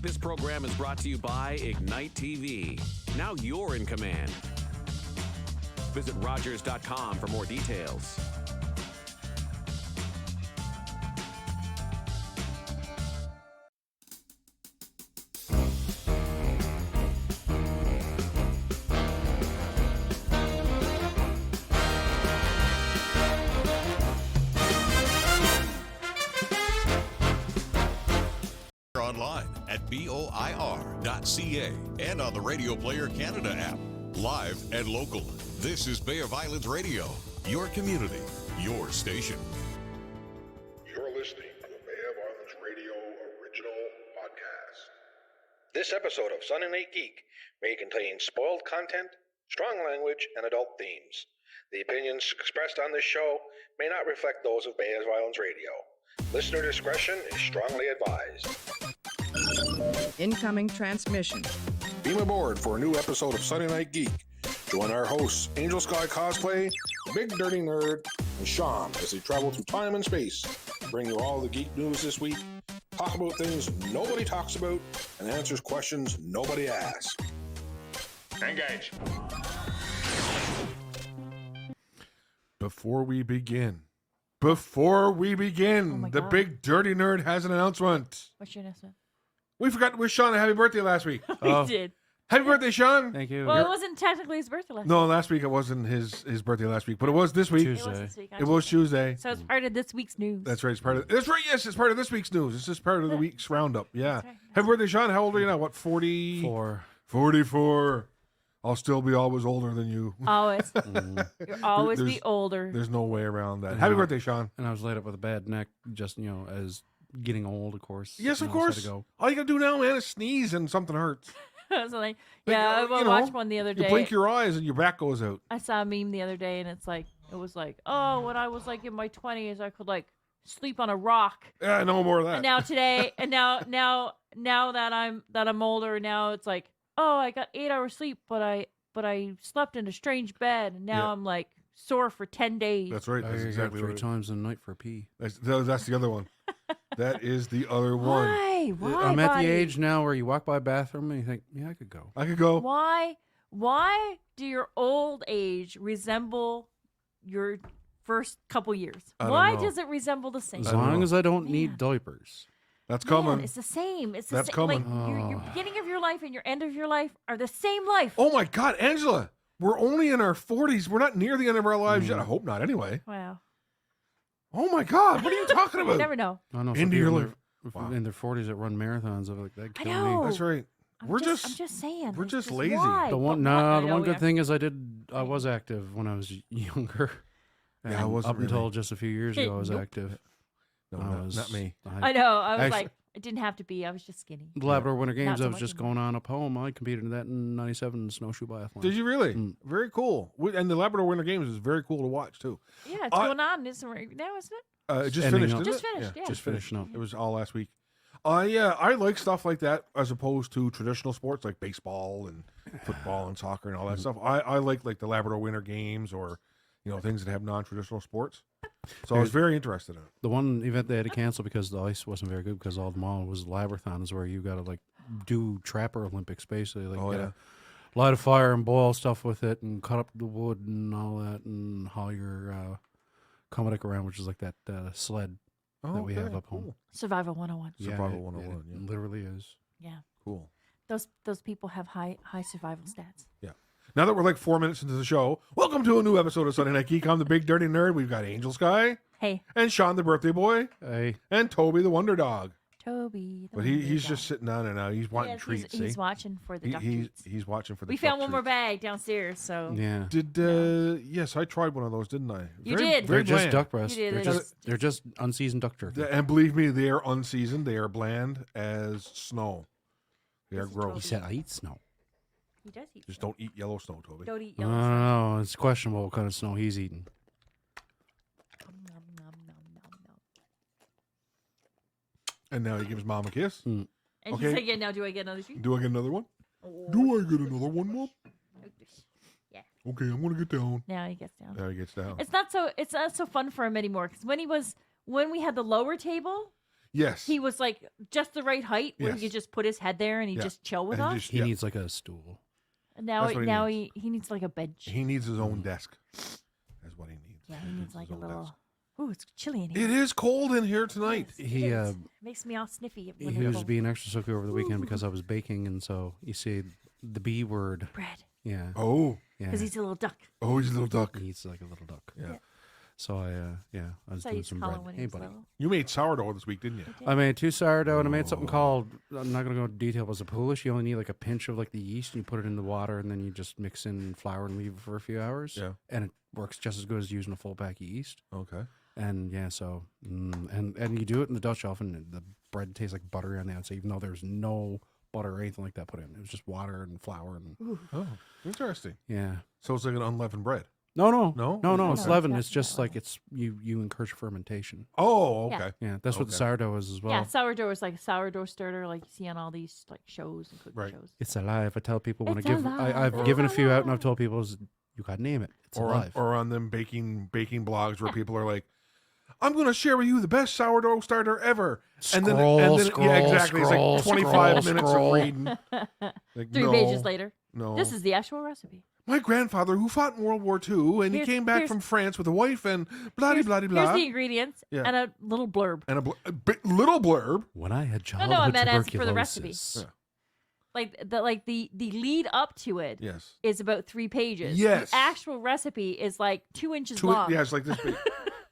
This program is brought to you by Ignite TV. Now you're in command. Visit Rogers.com for more details. Online at BOIR.ca and on the Radio Player Canada app. Live and local. This is Bay of Islands Radio, your community, your station. You're listening to the Bay of Islands Radio original podcast. This episode of Sunday Night Geek may contain spoiled content, strong language, and adult themes. The opinions expressed on this show may not reflect those of Bay of Islands Radio. Listener discretion is strongly advised. Incoming transmission. Beam aboard for a new episode of Sunday Night Geek. Join our hosts, Angel Sky Cosplay, Big Dirty Nerd, and Sean as they travel through time and space to bring you all the geek news this week, talk about things nobody talks about, and answers questions nobody asks. Engage. Before we begin, the God. Big Dirty Nerd has an announcement. What's your announcement? We forgot to wish Sean a happy birthday last week. We did. Happy birthday, Sean. Thank you. Well, it wasn't technically his birthday last No, week. last week it wasn't his birthday last week, but it was this week. It was Tuesday. this week. It was Tuesday. So it's part of this week's news. That's right. It's part of. That's right. Yes, it's part of this week's news. It's just part of the week's roundup. Yeah. That's right. Happy birthday, Sean. How old are you now? What, 40? 44. I'll still be always older than you. Always. You're always There's- be older. There's no way around that. I Happy know. birthday, Sean. And I was laid up with a bad neck, just, as getting old, of course. Yes, of so I had course. to go. All you gotta do now, man, is sneeze and something hurts. So like, yeah, I you know, watched one the other You day. blink your eyes and your back goes out. I saw a meme the other day, and it was like, oh, when I was like in my 20s, I could like sleep on a rock. Yeah, no more of that. And now today, and now that I'm older, now it's like, oh, I got 8 hours sleep, but I slept in a strange bed, and now Yeah. I'm like sore for 10 days. That's right. I That's get exactly up right. 3 times a night for a pee. That's the other one. That is the other one. Why? Why? I'm at buddy? the age now where you walk by a bathroom and you think, yeah, I could go. I could go. Why? Why do your old age resemble your first couple years? I don't Why know. does it resemble the same? As I don't long know. as I don't need Man. diapers. That's Man, coming. it's the same. It's the That's same. coming. Like your Oh. beginning of your life and your end of your life are the same life. Oh my God, Angela. We're only in our 40s. We're not near the end of our lives yet. I hope not, anyway. Wow. Oh my God, what are you talking You about? never know. I know Into your life. If Wow. in their 40s that run marathons, I'm like, that I kill know. me. That's right. I'm We're I'm just just saying. we're like, just lazy. Why? The one, But no, I the know one we good are. thing is I was active when I was younger. Yeah, I And wasn't up until really. just a few years ago, I was Nope. active. No, I was- not me. I know. I was Actually- like, it didn't have to be. I was just skinny. The Labrador Winter Games, so I was much just anymore. going on up home. I competed in that in '97 snowshoe biathlon. Did you really? Mm. Very cool. And the Labrador Winter Games is very cool to watch too. Yeah, it's going on. Isn't it now, isn't it? It just Ending finished. up. Didn't Just it? finished, yeah. Just finished. Finishing up. It was all last week. Yeah, I like stuff like that as opposed to traditional sports like baseball and football and soccer and all that stuff. I like the Labrador Winter Games or things that have non-traditional sports. So I was very interested in it. The one event they had to cancel because the ice wasn't very good because all the mall was Labrathons where you got to do Trapper Olympics basically. Like Oh, you yeah. gotta light a fire and boil stuff with it and cut up the wood and all that and haul your Commodic around, which is like that sled that we have Okay, up home. cool. Survival 101. Survival 101, It yeah. literally is. Yeah. Cool. Those people have high survival stats. Yeah. Now that we're like 4 minutes into the show, welcome to a new episode of Sunday Night Geek. I'm the Big Dirty Nerd. We've got Angel Sky Hey, and Sean the Birthday Boy Hey, and Toby the Wonder Dog. Toby. the But he's wonder just dog. sitting down there now. He's wanting Yes, treats. He's see? watching for the duck He's treats. he's watching for the We duck found one more treats. bag downstairs, so yeah. Did yes, I tried one of those, didn't I? You did. Very They're just bland. duck breasts. You did, They're just unseasoned duck jerky. And believe me, they are unseasoned. They are bland as snow. They are This is He gross. said, I eat snow. he does eat. Just don't eat yellow snow, Toby. Don't eat I yellow. don't stuff. know. It's questionable what kind of snow he's eating. Nom, nom, nom, nom, nom. And now he gives mom a kiss. And Okay. he's like, yeah, now do I get another treat? Do I get another one? Oh, Do I get another one, mom? yeah. Okay, I'm gonna get down. Now he gets down. Now he gets down. It's not so fun for him anymore because when we had the lower table, Yes. He was like just the right height where Yes. he could just put his head there and he Yeah. just chill with And us. just- He Yeah. needs like a stool. And now, That's what he now needs. he needs like a bench. He needs his own desk. That's what he needs. Yeah, he needs like his a own little. desk. Ooh, it's chilly in here. It is cold in here tonight. Yes, it He, is. Makes me all sniffy. when He it's was cold. being extra soaky over the weekend because I was baking, and so you see the B word. bread Yeah. Oh. Yeah. because he's a little duck. Oh, he's a little duck. He's like a little duck. Yeah. So I was So I doing used to some call bread. him when Hey, he was buddy. little. You made sourdough this week, didn't you? I made 2 sourdough, and I made something called, I'm not going to go into detail, but it's a Polish. You only need like a pinch of like the yeast, and you put it in the water, and then you just mix in flour and leave it for a few hours. Yeah. And it works just as good as using a full pack of yeast. Okay. And yeah, so, and you do it in the Dutch oven, and the bread tastes like butter on the outside, even though there's no butter or anything like that put in. It was just water and flour and, Oh, interesting. yeah. So it's like an unleavened bread. No, No? it's Okay. leaven. No, It's just no. like you encourage fermentation. Oh, Yeah. okay. Yeah, that's what the Okay. sourdough is as well. Yeah, sourdough is like a sourdough starter, like you see on all these like shows and cooking Right. shows. It's alive. I tell people when It's I give, alive. I've It's given a few out, and alive. I've told people, you got to name it. It's Or alive. on them baking blogs where people are like, I'm going to share with you the best sourdough starter ever. Scroll, yeah, scroll, exactly. scroll, It's like 25 scroll, minutes scroll. of reading. Like, 3 no, pages later, No. this is the actual recipe. My grandfather, who fought in World War II, and he Here's- came back here's- from France with a wife and blah, Here's, blah, here's blah. the ingredients Yeah. and a little blurb. And a little blurb. When I had No, childhood I meant as for the recipe. tuberculosis. Yeah. Like the lead up to it is Yes. about 3 pages. Yes. The actual recipe is like 2 inches Two, long. yeah, it's like this big.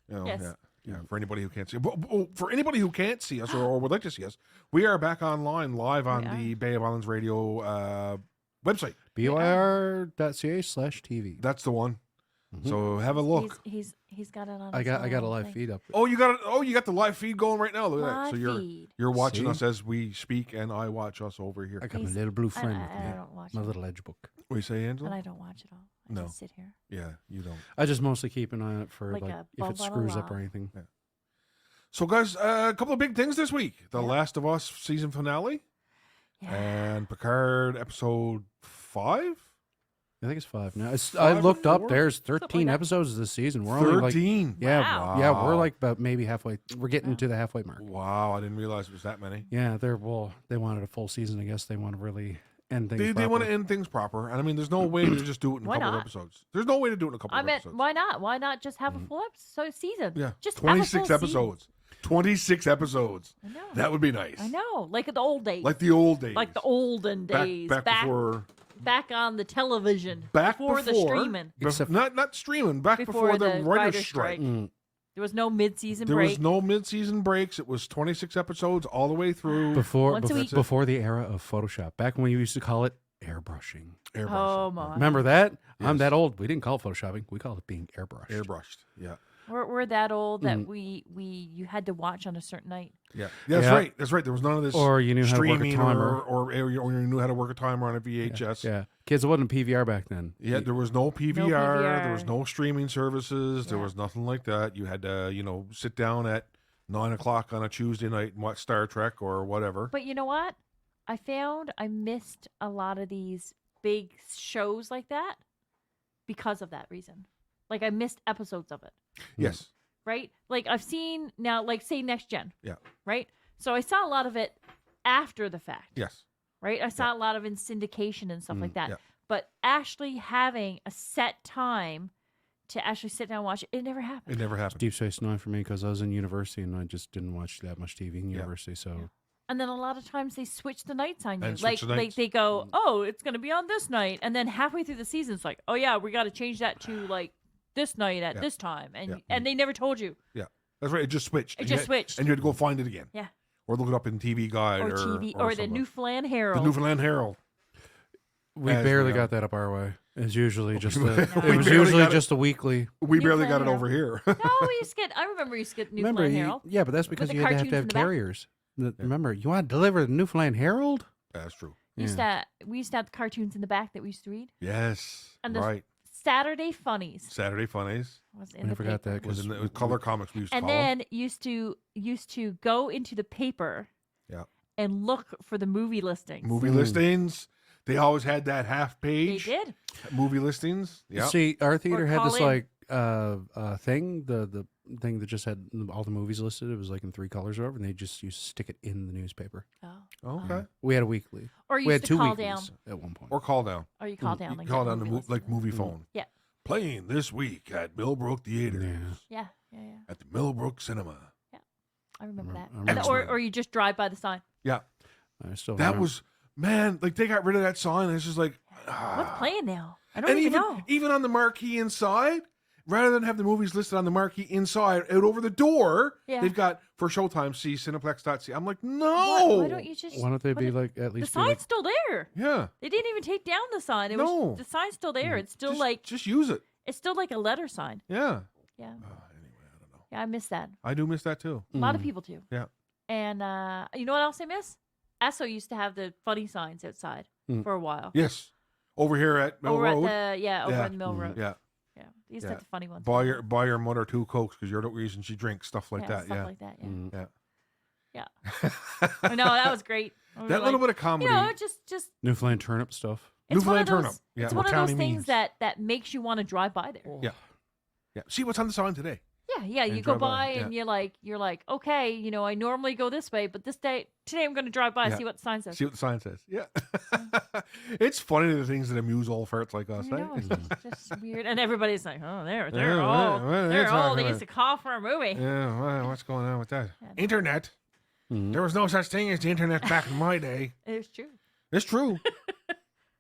You know, Yes. Yeah. Yeah, for anybody who can't see, for anybody who can't see us or would like to see us, we are back online live on the Bay of Islands Radio website. BYR.ca/TV. That's the one. So have a look. He's got it on. I his got a own live thing. feed up. Oh, you got it. Oh, you got the live feed going right now. Look at that. So Live you're feed. watching See? us as we speak, and I watch us over here. I got my He's- little blue friend with I me. don't watch My it. little edge book. What do you say, And Angela? I don't watch it all. I No. just sit here. Yeah, you don't. I just mostly keep an eye on it for Like like a if it bump on a screws up or log. anything. So, guys, a couple of big things this week: The Yeah. Last of Us season finale Yeah. and Picard episode 5. I think it's 5 now. It's, 5 I or looked up. 4? There's like 13 that. episodes this season. We're only like 13. yeah, Wow. yeah. We're Wow. like about maybe halfway. We're getting to the halfway mark. Wow, I didn't realize it was that many. Yeah, they wanted a full season. I guess they want to really end things. They want to properly. end things proper. And I mean, there's no way to just do it in a Why couple of not? episodes. There's no way to do it in a couple I of meant, episodes. why not? Why not just have a full episode season? Yeah, just 26 have a full episodes. 26 episodes. Season. I know. That would be nice. I know, like the old days, Like the old days. like the olden days, back before back on the television, back before the streaming, not streaming, back before the writer's strike. Mm. there was no mid-season There break. was no mid-season breaks. It was 26 episodes all the way through. Before Once a before, week. before the era of Photoshop, back when we used to call it airbrushing. Airbrushing. Oh my! Remember that? I'm Yes. that old. We didn't call it photoshopping. We called it being airbrushed. Airbrushed. Yeah. We're that old that Mm. you had to watch on a certain night. Yeah. That's Yeah. right. That's right. There was none of this Or you knew how to work a streaming timer. or you knew how to work a timer on a VHS. Yeah, kids, it wasn't PVR back then. Yeah, there was no PVR, there was PVR. no streaming services, there Yeah. was nothing like that. You had to, sit down at 9:00 on a Tuesday night and watch Star Trek or whatever. But you know what? I found I missed a lot of these big shows like that because of that reason. Like I missed episodes of it, Yes. right? Like I've seen now, like say Next Gen, Yeah. right? So I saw a lot of it after the fact, Yes. right? I saw a lot of in syndication and stuff like that. yeah. But actually having a set time to actually sit down and watch it, it never happened. It never happened. Deep Space Nine for me because I was in university and I just didn't watch that much TV in university. So And then a lot of times they switch the nights on you. And Like switch the nights. they go, oh, it's going to be on this night, and then halfway through the season, it's like, oh yeah, we got to change that to like this night at Yeah. this time, and Yeah. and they never told you. Yeah. That's right. It just switched. It And just you had- switched. And you had to go find it again. Yeah, Or look it up in TV Guide or TV or the something. Newfoundland The Herald. Newfoundland Herald. we As barely we got that up our way. It's usually just We it was barely usually got it. just a weekly. We barely got it Newfoundland over here. no, we used to get. I remember we used to get Remember, Newfoundland Herald. yeah, but that's because the you had to cartoons in have the back. carriers. Remember, you want to deliver the Newfoundland Herald? That's true. We used to have the cartoons in the back that we used to read. Yes. And the right. Saturday Funnies Saturday Funnies was I in the never got paper. that was because it was Color Comics we used to And call them. then used to go into the paper Yeah. and look for the movie listings. Movie listings. They always had that half They page. did. Movie listings. Yeah. see, our theater had call this in. like thing, the thing that just had all the movies listed. It was like in 3 colors or whatever, and they just used to stick it in the newspaper. Oh. Okay. We had a weekly. Or you We used had to 2 call weeklies down. at one point. Or call down. Or you call down. You Like call get down the movie listing. movie phone. Yeah. Playing this week at Millbrook Theater. Yeah. At the Millbrook Cinema. I remember that. I remember And- or, that. or you just drive by the sign. Yeah. I still That remember. was, man, like they got rid of that sign. And it's just like, What's playing now? I don't and even even, know. even on the marquee inside, rather than have the movies listed on the marquee inside, out over the door, Yeah. they've got for Showtime, see Cineplex.ca. I'm like, Why, no. why don't you just? Why don't they put be it- like at The least be sign's like, still there. Yeah. They didn't even take down the sign. It No. was the sign's still there. It's still Just- like just use it. it's still like a letter sign. Yeah. Yeah. Anyway, I don't know. Yeah, I miss that. I do miss that too. A lot of people do. Yeah. And you know what else I miss? Esso used to have the funny signs outside for a while. Yes. Over here at Mill over Road. at the over Yeah. at the Mill Road. Yeah. Yeah. They used to Yeah. have the funny ones. Buy your mother 2 Cokes because you're the reason she drinks, stuff like that. Stuff Yeah. like that. Yeah. Mm. Yeah. I know that was great. We were That little like, bit of comedy. you know, just Newfoundland turnip stuff? it's one of Newfoundland turnip. those. Yeah, It's or one of county those things memes. that makes you want to drive by there. Yeah. Yeah. See what's on the sign today. Yeah, And you go drive by, by yeah. and you're like, okay, you know, I normally go this way, but today I'm going to drive by and Yeah. see what the sign says. See what the sign says. Yeah. It's funny the things that amuse old farts like us. I know, eh? it's just weird, and everybody's like, oh, they're Yeah, old, what are they they're old. talking They about? used to call for a movie. Yeah, well, what's going on with that? Yeah. Internet. There was no such thing as the internet back in my day. It's true. It's true.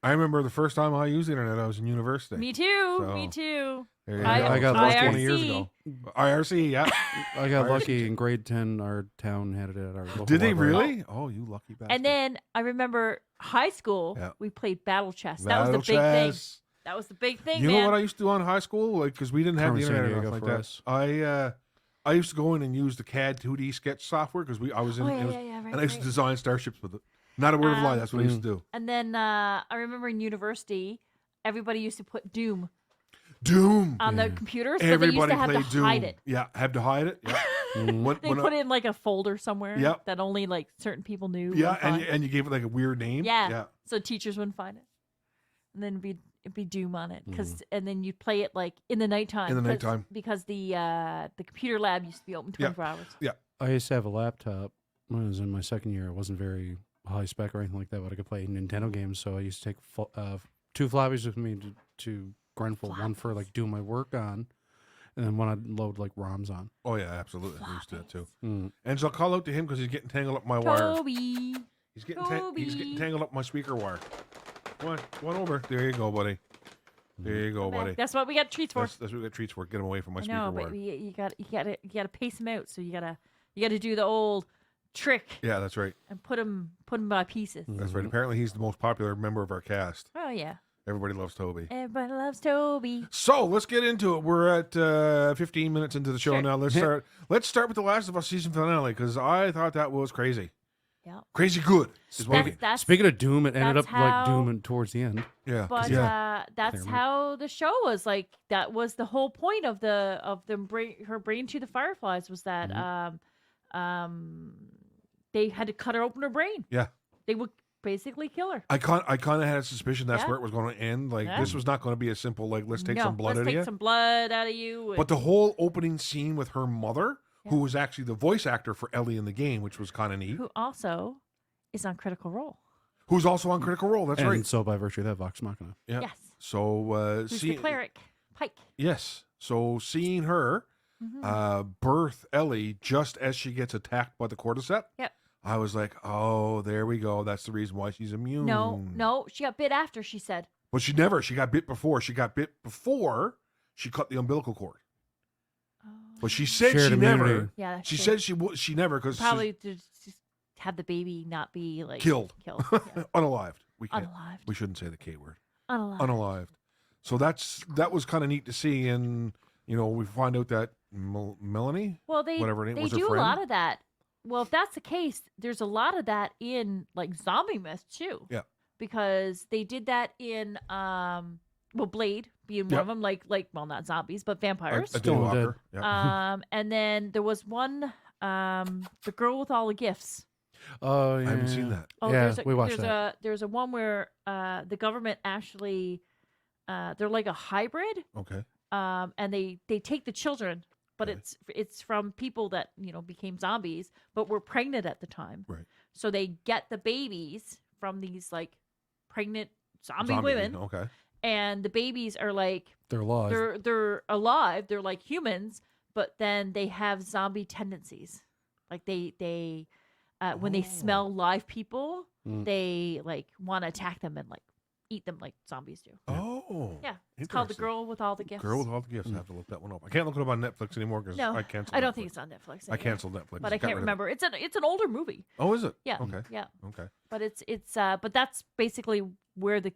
I remember the first time I used the internet, I was in university. Me too. So, Me too. There you I- go. I got That was lucky. 20 years ago. IRC, yeah. I got lucky in grade 10. Our town had it at our local Did they library. really? Oh, you lucky bastard. And then I remember high school. Yeah. We played battle chess. That was the Battle big thing. chess. That was the big thing, You man. know what I used to do on high school? Like, because we didn't have the Carmen internet or Sandiego nothing for like us. that. I used to go in and use the CAD 2D sketch software because I was in, Oh, it yeah, was- yeah, yeah, right, and I used to right. design starships with it. Not a word of lie. That's what I used to do. And then I remember in university, everybody used to put Doom Doom. on the computers, but they used Everybody to have played to Doom. hide it. Yeah, had to hide it. Yeah. When- They when put I- it in like a folder somewhere Yep. that only like certain people knew. Yeah, would find. and you gave it like a weird name. yeah, Yeah. so teachers wouldn't find it, and then it'd be Doom on it Mm-hmm. and then you'd play it like in the nighttime. In the 'cause- nighttime. because the computer lab used to be open 24 hours. I used to have a laptop when I was in my second year. It wasn't very high spec or anything like that, but I could play Nintendo games. So I used to take 2 floppies with me to Grenfell, one for like doing my work on, and then one I'd load like ROMs on. Oh yeah, absolutely. I used to do that too. Mm. And so I'll call out to him because he's getting tangled up my wire. Toby. He's getting Toby. tangled up my speaker wire. Come on over. There you go, buddy. There you go, buddy. That's what we got treats for. That's what we got treats for. Get him away from my I speaker know, wire. but you gotta pace them out. So you gotta do the old trick Yeah, that's right. and put them by pieces. That's right. Apparently, he's the most popular member of our cast. Oh yeah, Everybody loves Toby. everybody loves Toby. So let's get into it. We're at 15 minutes into the show Sure. now. Let's start. Let's start with the Last of Us season finale because I thought that was crazy. Yeah, Crazy good. Is what that's Speaking of Doom, it ended that's up like how- Doom towards the end. yeah. but yeah. that's Clearly. how the show was. Like that was the whole point of her brain to the Fireflies was that they had to cut her open her brain. Yeah. They would basically kill her. I kind of had a suspicion that's Yeah. where it was going to end. Like Yeah. this was not going to be a simple like let's take No, some blood let's out of take you. some blood out of you. But the whole opening scene with her mother, who Yeah. was actually the voice actor for Ellie in the game, which was kind of neat, who also is on Critical Role. who's also on Critical Role. That's and right. so by virtue of that, Vox Machina. Yeah. Yes. So Who's the cleric? Pike. Yes. So seeing her birth Ellie just as she gets attacked by the cordyceps, Yep. I was like, oh, there we go. That's the reason why she's immune. No, she got bit after. She said. But she got bit before. She got bit before she cut the umbilical cord. But she said Shared she never. immunity. Yeah. that's She true. said she never because probably to just have the baby not be like Killed. Yeah. unalived. We can't. Unalived. We shouldn't say the K word. Unalived. Unalived. So that was kind of neat to see, and we find out that Melanie. Well, they whatever her name they was, her do a friend? lot of that. Well, if that's the case, there's a lot of that in like zombie myth too. Yeah. Because they did that in Blade being one Yep. of them, like well, not zombies but vampires. A Still Daywalker. dead. Yeah. And then there was one the girl with all the gifts. Oh, yeah. I haven't seen that. Oh, Yeah, there's a, we watched there's that. there's a one where the government actually they're like a hybrid. Okay. And they take the children but Okay. it's from people that became zombies, but were pregnant at the time. Right. So they get the babies from these like pregnant zombie Zombie, women, okay. and the babies are like They're alive. they're alive. They're like humans, but then they have zombie tendencies. Like they when they smell live people, they like want to attack them and like eat them like zombies do. Oh. Yeah, it's called The interesting. Girl with All the Gifts. Girl with All the Gifts. I have to look that one up. I can't look it up on Netflix anymore because No, I canceled I don't Netflix. think it's on Netflix. I anymore. canceled Netflix. but I Got can't rid of it. remember. It's an older movie. Oh, is it? Yeah. Okay. Yeah. Okay. But but that's basically where the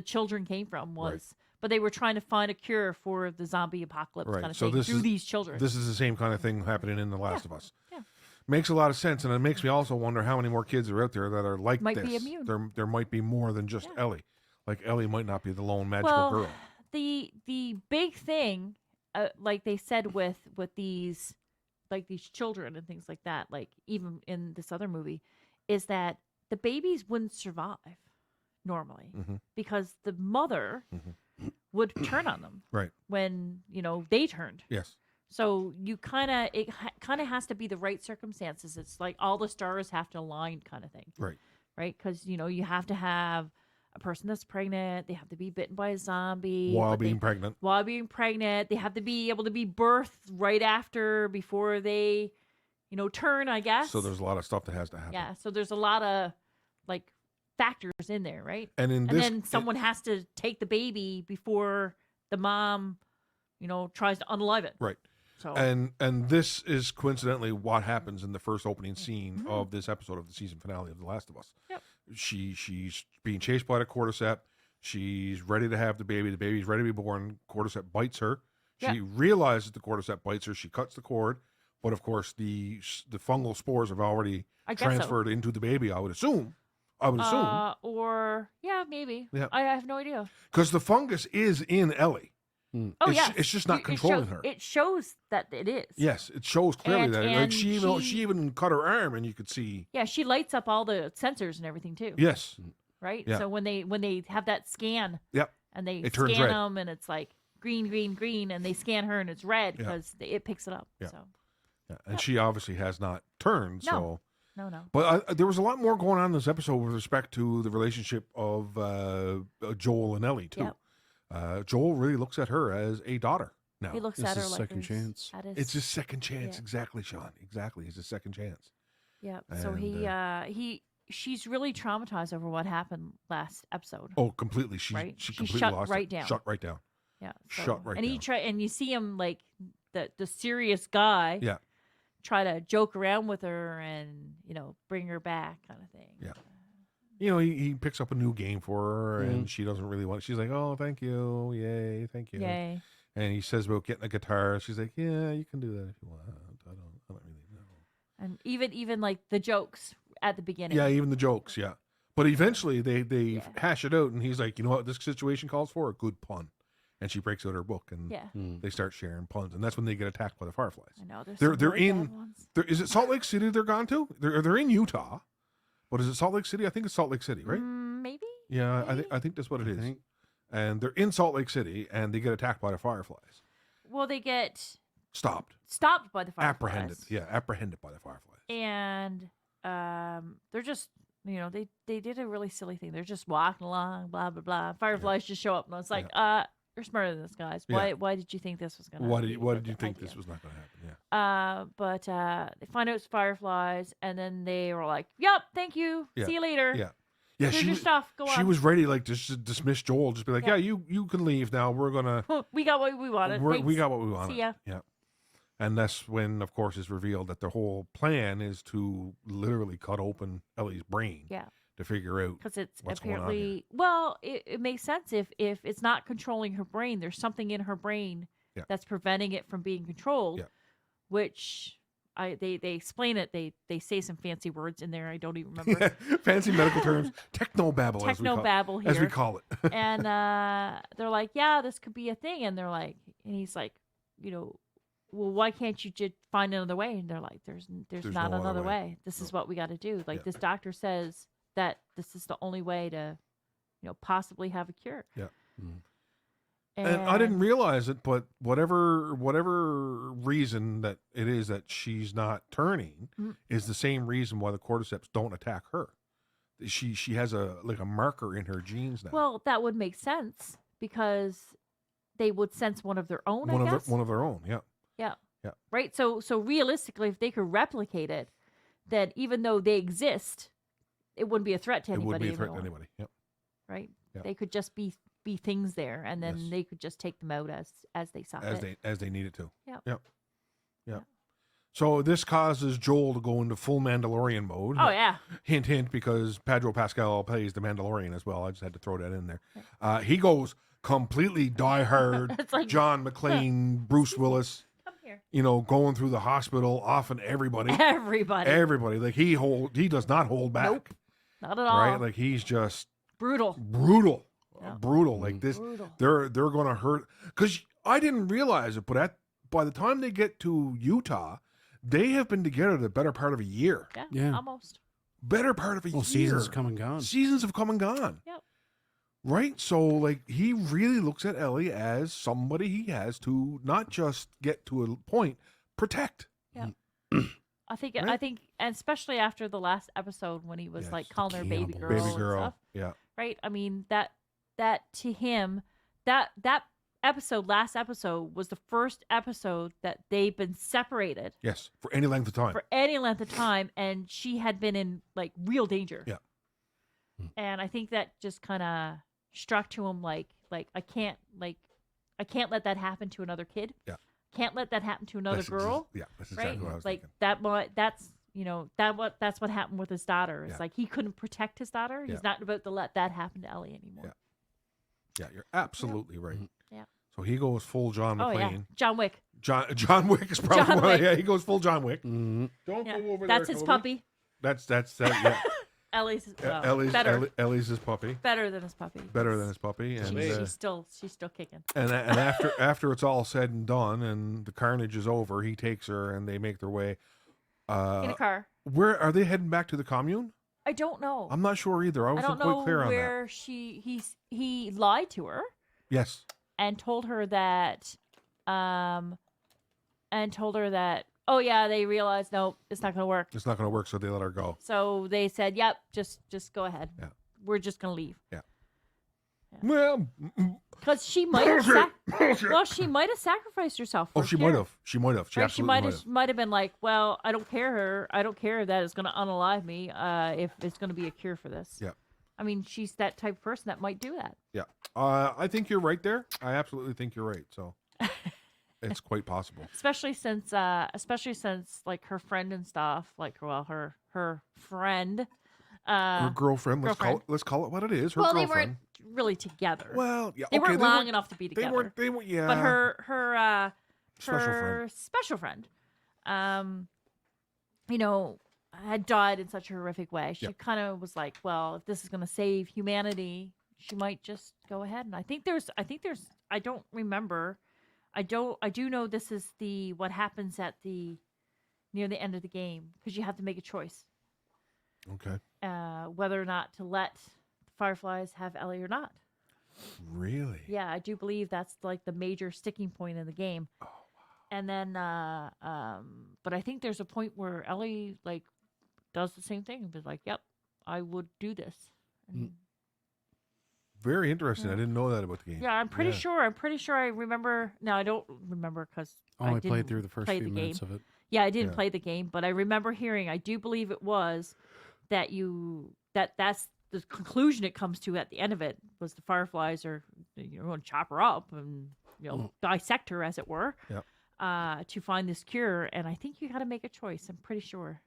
children came from was. Right. But they were trying to find a cure for the zombie apocalypse Right. kind of So thing this through is these children. This is the same kind of thing happening in The Last of Us. Yeah. Makes a lot of sense, and it makes me also wonder how many more kids are out there that are like Might this. be immune. There might be more than just Yeah. Ellie. Like Ellie might not be the lone magical well, girl. the big thing, like they said with these children and things like that, like even in this other movie, is that the babies wouldn't survive normally because the mother would turn on them Right. when they turned. Yes. So it kind of has to be the right circumstances. It's like all the stars have to align, kind of thing. Right. Right, because you have to have a person that's pregnant. They have to be bitten by a zombie While but being pregnant. While being pregnant, they have to be able to be birthed right after before they, turn. I guess. So there's a lot of stuff that has to happen. Yeah. So there's a lot of like factors in there, right? And in And this, then someone has to take the baby before the mom, tries to unalive it. right. So And this is coincidentally what happens in the first opening scene of this episode of the season finale of The Last of Us. Yep. She's being chased by the cordyceps. She's ready to have the baby. The baby's ready to be born. Cordyceps bites her. She Yeah. realizes the cordyceps bites her. She cuts the cord, but of course the fungal spores have already I guess so. transferred into the baby. I would assume. Or yeah, maybe. Yeah. I have no idea. Because the fungus is in Ellie. Oh It's- yeah, it's just not controlling her. It shows that it is. Yes, it shows clearly And- that. Like and she even cut her arm, and you could see. Yeah, she lights up all the sensors and everything too. Yes. Right. Yeah. So when they have that scan Yep. and they It turns scan red. them and it's like green, green, green, and they scan her and it's red Yeah. because it picks it up. Yeah. So Yeah. And she obviously has not turned. No. So, no. but there was a lot more going on in this episode with respect to the relationship of Joel and Ellie too. Yep. Joel really looks at her as a daughter now. He looks It's at her his like second chance. at his- It's his second chance. Yeah. Exactly, Sean. Exactly. It's his second chance. Yeah. So And, she's really traumatized over what happened last episode. Oh, completely. She Right. she She completely shut lost right it. down. Shut right down. Yeah. Shut right and he down. and you see him like the serious guy. Yeah. Try to joke around with her and bring her back, kind of thing. Yeah. He picks up a new game for her, and she doesn't really want it. She's like, "Oh, thank you, yay, thank you." Yay. And he says about getting a guitar. She's like, "Yeah, you can do that if you want. I don't really know." And even like the jokes at the beginning. Yeah, even the jokes. Yeah, but eventually they Yeah. hash it out, and he's like, "You know what? This situation calls for a good pun." And she breaks out her book, and Yeah. they start sharing puns, and that's when they get attacked by the fireflies. I know. There's They're some really in. bad ones. Is it Salt Lake City they're gone to? They're in Utah, but is it Salt Lake City? I think it's Salt Lake City, right? Maybe. Yeah, Maybe? I think that's what it is. think. And they're in Salt Lake City, and they get attacked by the fireflies. Well, they get Stopped, stopped by the fireflies. apprehended. Yeah, apprehended by the fireflies. And they're just they did a really silly thing. They're just walking along, blah blah blah. Fireflies just show up, and it's like, you're smarter than this, guys. Yeah. Why did you think this was gonna? Why be did a you good think idea? this was not going to happen? Yeah. But they find out it's fireflies, and then they were like, "Yep, thank you. Yeah. See you later. Yeah. Yeah, Here's your stuff. Go she on." was ready, like, to dismiss Joel. Just be like, Yeah. yeah, you can leave now. We're gonna, We got what we wanted. we Thanks. got what we wanted. See ya. Yeah. And that's when, of course, it's revealed that the whole plan is to literally cut open Ellie's brain. Yeah. To figure out Because it's what's going on apparently it makes sense if it's not controlling her brain. There's something in her brain Yeah. that's preventing it from being controlled. Yeah. Which they explain it. They say some fancy words in there. I don't even remember. fancy medical terms, technobabble, Technobabble as we here. call it. And they're like, yeah, this could be a thing. And they're like, and he's like, well, why can't you just find another way? And they're like, there's not no other another way. way. This is what we got to do. Like Yeah. this doctor says that this is the only way to, possibly have a cure. Yeah. And I didn't realize it, but whatever reason that it is that she's not turning is the same reason why the cordyceps don't attack her. She has a marker in her genes now. Well, that would make sense because they would sense one of their own. One I guess. of their own. Yeah. Yeah. Yeah. Right. So realistically, if they could replicate it, then even though they exist, it wouldn't be a threat to anybody. It wouldn't be a threat anymore. to anybody. Yep. Right. Yep. They could just be things there, and then Yes. they could just take them out as they saw fit. As they needed to. Yep. Yep. Yep. So this causes Joel to go into full Mandalorian mode. Oh yeah. Hint, hint, because Pedro Pascal plays the Mandalorian as well. I just had to throw that in there. He goes completely diehard It's like John McClane, Bruce Willis, come here. going through the hospital, offing everybody. Everybody. Like he does not hold back. Nope. Not at all. Right? Like he's just Brutal. brutal. Yeah. Brutal. Like this, Brutal. they're going to hurt. Because I didn't realize it, but by the time they get to Utah, they have been together the better part of a year. Yeah. Almost. Better part of a year. Seasons come and gone. Seasons have come and gone. Yep. Right? So, like, he really looks at Ellie as somebody he has to not just get to a point, protect. Yeah. I think, Right? and especially after the last episode when he was Yes, like calling her baby cannibal. girl, Baby and girl. stuff, Yeah. right? I mean that to him, that last episode was the first episode that they've been separated Yes. For any length of time. for any length of time, and she had been in like real danger. Yeah. And I think that just kind of struck to him like I can't let that happen to another kid. Yeah. Can't let that happen to another That's girl. That's Right? exactly what I was Like thinking. that's that's what happened with his daughter. It's Yeah. like he couldn't protect his daughter. Yeah. He's not about to let that happen to Ellie anymore. Yeah. Yeah, you're absolutely right. Yeah. So he goes full John Oh yeah, McClane. John Wick. John Wick is probably John Wick. Yeah, he goes full John Wick. Mhm. Don't Yeah. go over That's there. his Toby. puppy. That's yeah. Ellie's well, Ellie's his puppy. better than his puppy. Better than his puppy. And She's still kicking. and after it's all said and done and the carnage is over, he takes her and they make their way. In a car. Where are they heading back to the commune? I don't know. I'm not sure either. I I wasn't don't quite know clear on that. where he lied to her Yes. and told her that oh yeah, they realized no, it's not going to work. It's not going to work, so they let her go. So they said, "Yep, just go ahead. Yeah. We're just going to leave." Well, Cuz she might have she might have sacrificed herself for she Kira. might have. She might have. She Right? She absolutely might have been like, "Well, I don't care that it's going to unalive me if it's going to be a cure for this." Yeah. I mean, she's that type of person that might do that. Yeah. I think you're right there. I absolutely think you're right. So it's quite possible. Especially since like her friend and stuff, like her friend Her girlfriend. girlfriend. Let's call it what it is. Her well, they girlfriend. weren't really together. Well, yeah. they okay, weren't long enough to be together. They weren't. Yeah. But her Special special friend, had died in such a horrific way. She Yep. kind of was like, well, if this is going to save humanity, she might just go ahead. And I think there's, I don't remember. I do know this is what happens at near the end of the game, because you have to make a choice, Okay. whether or not to let the Fireflies have Ellie or not. Really? Yeah, I do believe that's like the major sticking point in the game. Oh, wow. And then, but I think there's a point where Ellie like does the same thing and be like, "Yep, I would do this." And, Very interesting. Yeah. I didn't know that about the game. yeah, I'm pretty sure. I remember. No, I don't remember because I only played through the first few minutes of it. Yeah, I didn't Yeah. play the game, but I remember hearing. I do believe it was that that's the conclusion it comes to at the end of it was the Fireflies are going to chop her up and dissect her, as it were. Yep. To find this cure, and I think you got to make a choice. I'm pretty sure.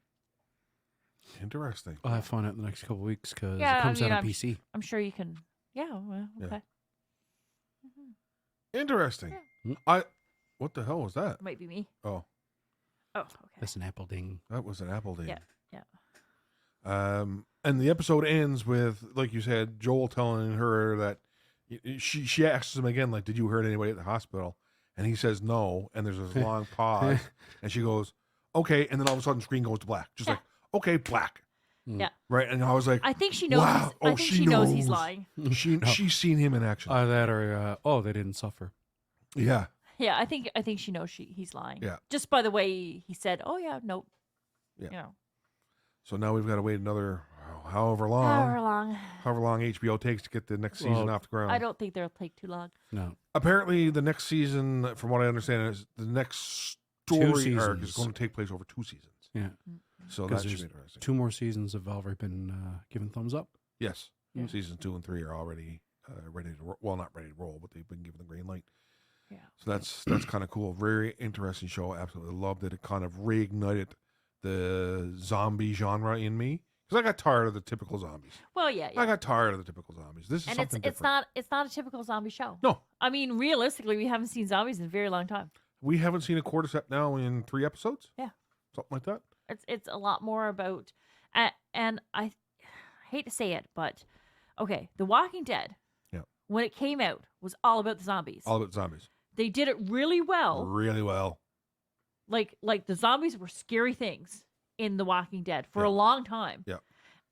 Interesting. I'll have fun in the next couple of weeks because Yeah, it comes I mean, out on PC. I'm sure you can. Yeah. Well, Yeah. okay. Interesting. Yeah. What the hell was that? It might be me. Oh, Oh, okay. That's an Apple ding. that was an apple ding. Yeah. Yeah. And the episode ends with, like you said, Joel telling her that she asks him again, like, "Did you hurt anybody at the hospital?" And he says no. And there's this long pause, and she goes, "Okay." And then all of a sudden, the screen goes to black, just Yeah. like, "Okay, black." Yeah. right? And I was like, I think she knows. wow, I think she knows he's lying. She's seen him in action. That or they didn't suffer. Yeah. Yeah, I think she knows he's lying. Yeah. Just by the way he said, "Oh yeah, nope." Yeah. You know. So now we've got to wait another however long HBO takes to get the next season off the ground. I don't think they'll take too long. No. Apparently, the next season, from what I understand, is the next story arc is going to take place over 2 seasons. Yeah. So 'Cause that should be there's interesting. 2 more seasons have already been given thumbs up. Yes. Yeah. Seasons 2 and 3 are already ready to well, not ready to roll, but they've been given the green light. Yeah. So that's kind of cool. Very interesting show. Absolutely loved it. It kind of reignited the zombie genre in me because I got tired of the typical zombies. Well, yeah. I got tired of the typical zombies. This is And something it's different. not a typical zombie show. No, I mean, realistically, we haven't seen zombies in a very long time. we haven't seen a cordyceps now in 3 episodes. Yeah. Something like that. It's a lot more about, and I hate to say it, but okay, The Walking Dead. Yeah. When it came out, was all about the zombies. All about zombies. They did it really well. Really well. Like the zombies were scary things in The Walking Dead for Yeah. a long time. Yeah.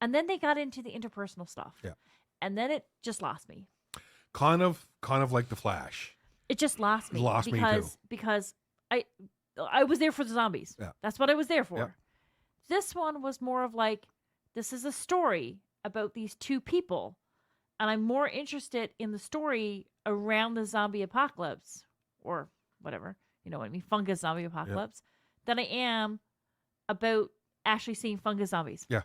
And then they got into the interpersonal stuff. Yeah. And then it just lost me. Kind of like The Flash. It just lost me. Lost me too. Because I was there for the zombies. Yeah. That's what I was there for. Yeah. This one was more of like, this is a story about these 2 people. And I'm more interested in the story around the zombie apocalypse or whatever, you know what I mean, fungus zombie apocalypse, than I am about actually seeing fungus zombies. Yeah.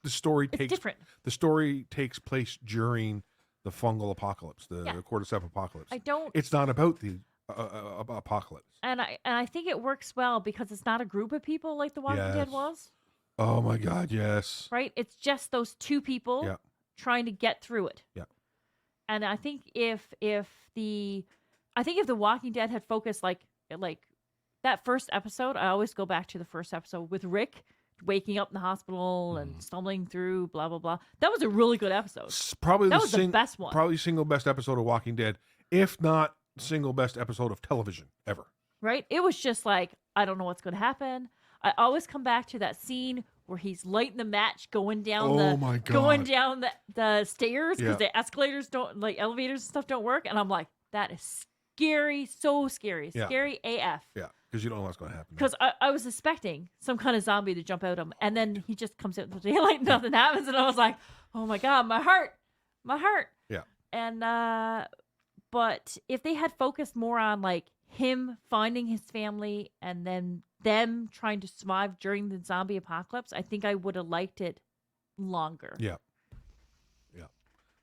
The story It's different. The story takes place during the fungal apocalypse, the cordyceps apocalypse. I don't, It's not about the apocalypse. and I think it works well because it's not a group of people like The Walking Dead Yes. was, Oh my God, yes. right? It's just those 2 people Yeah. trying to get through it. Yeah. And I think if The Walking Dead had focused like that first episode, I always go back to the first episode with Rick waking up in the hospital and stumbling through blah blah blah. That was a really good episode. Probably That was the best one. Probably single best episode of Walking Dead, if not single best episode of television ever. Right? It was just like, I don't know what's going to happen. I always come back to that scene where he's lighting the match going down the stairs because Yeah. the escalators don't, like elevators and stuff don't work. And I'm like, that is scary, so scary, Yeah. scary AF. Yeah, because you don't know what's going to happen. Because I was expecting some kind of zombie to jump out of him, and then he just comes out in the daylight and nothing happens, and I was like, oh my God, my heart. Yeah. And but if they had focused more on like him finding his family and then them trying to survive during the zombie apocalypse, I think I would have liked it longer. Yeah.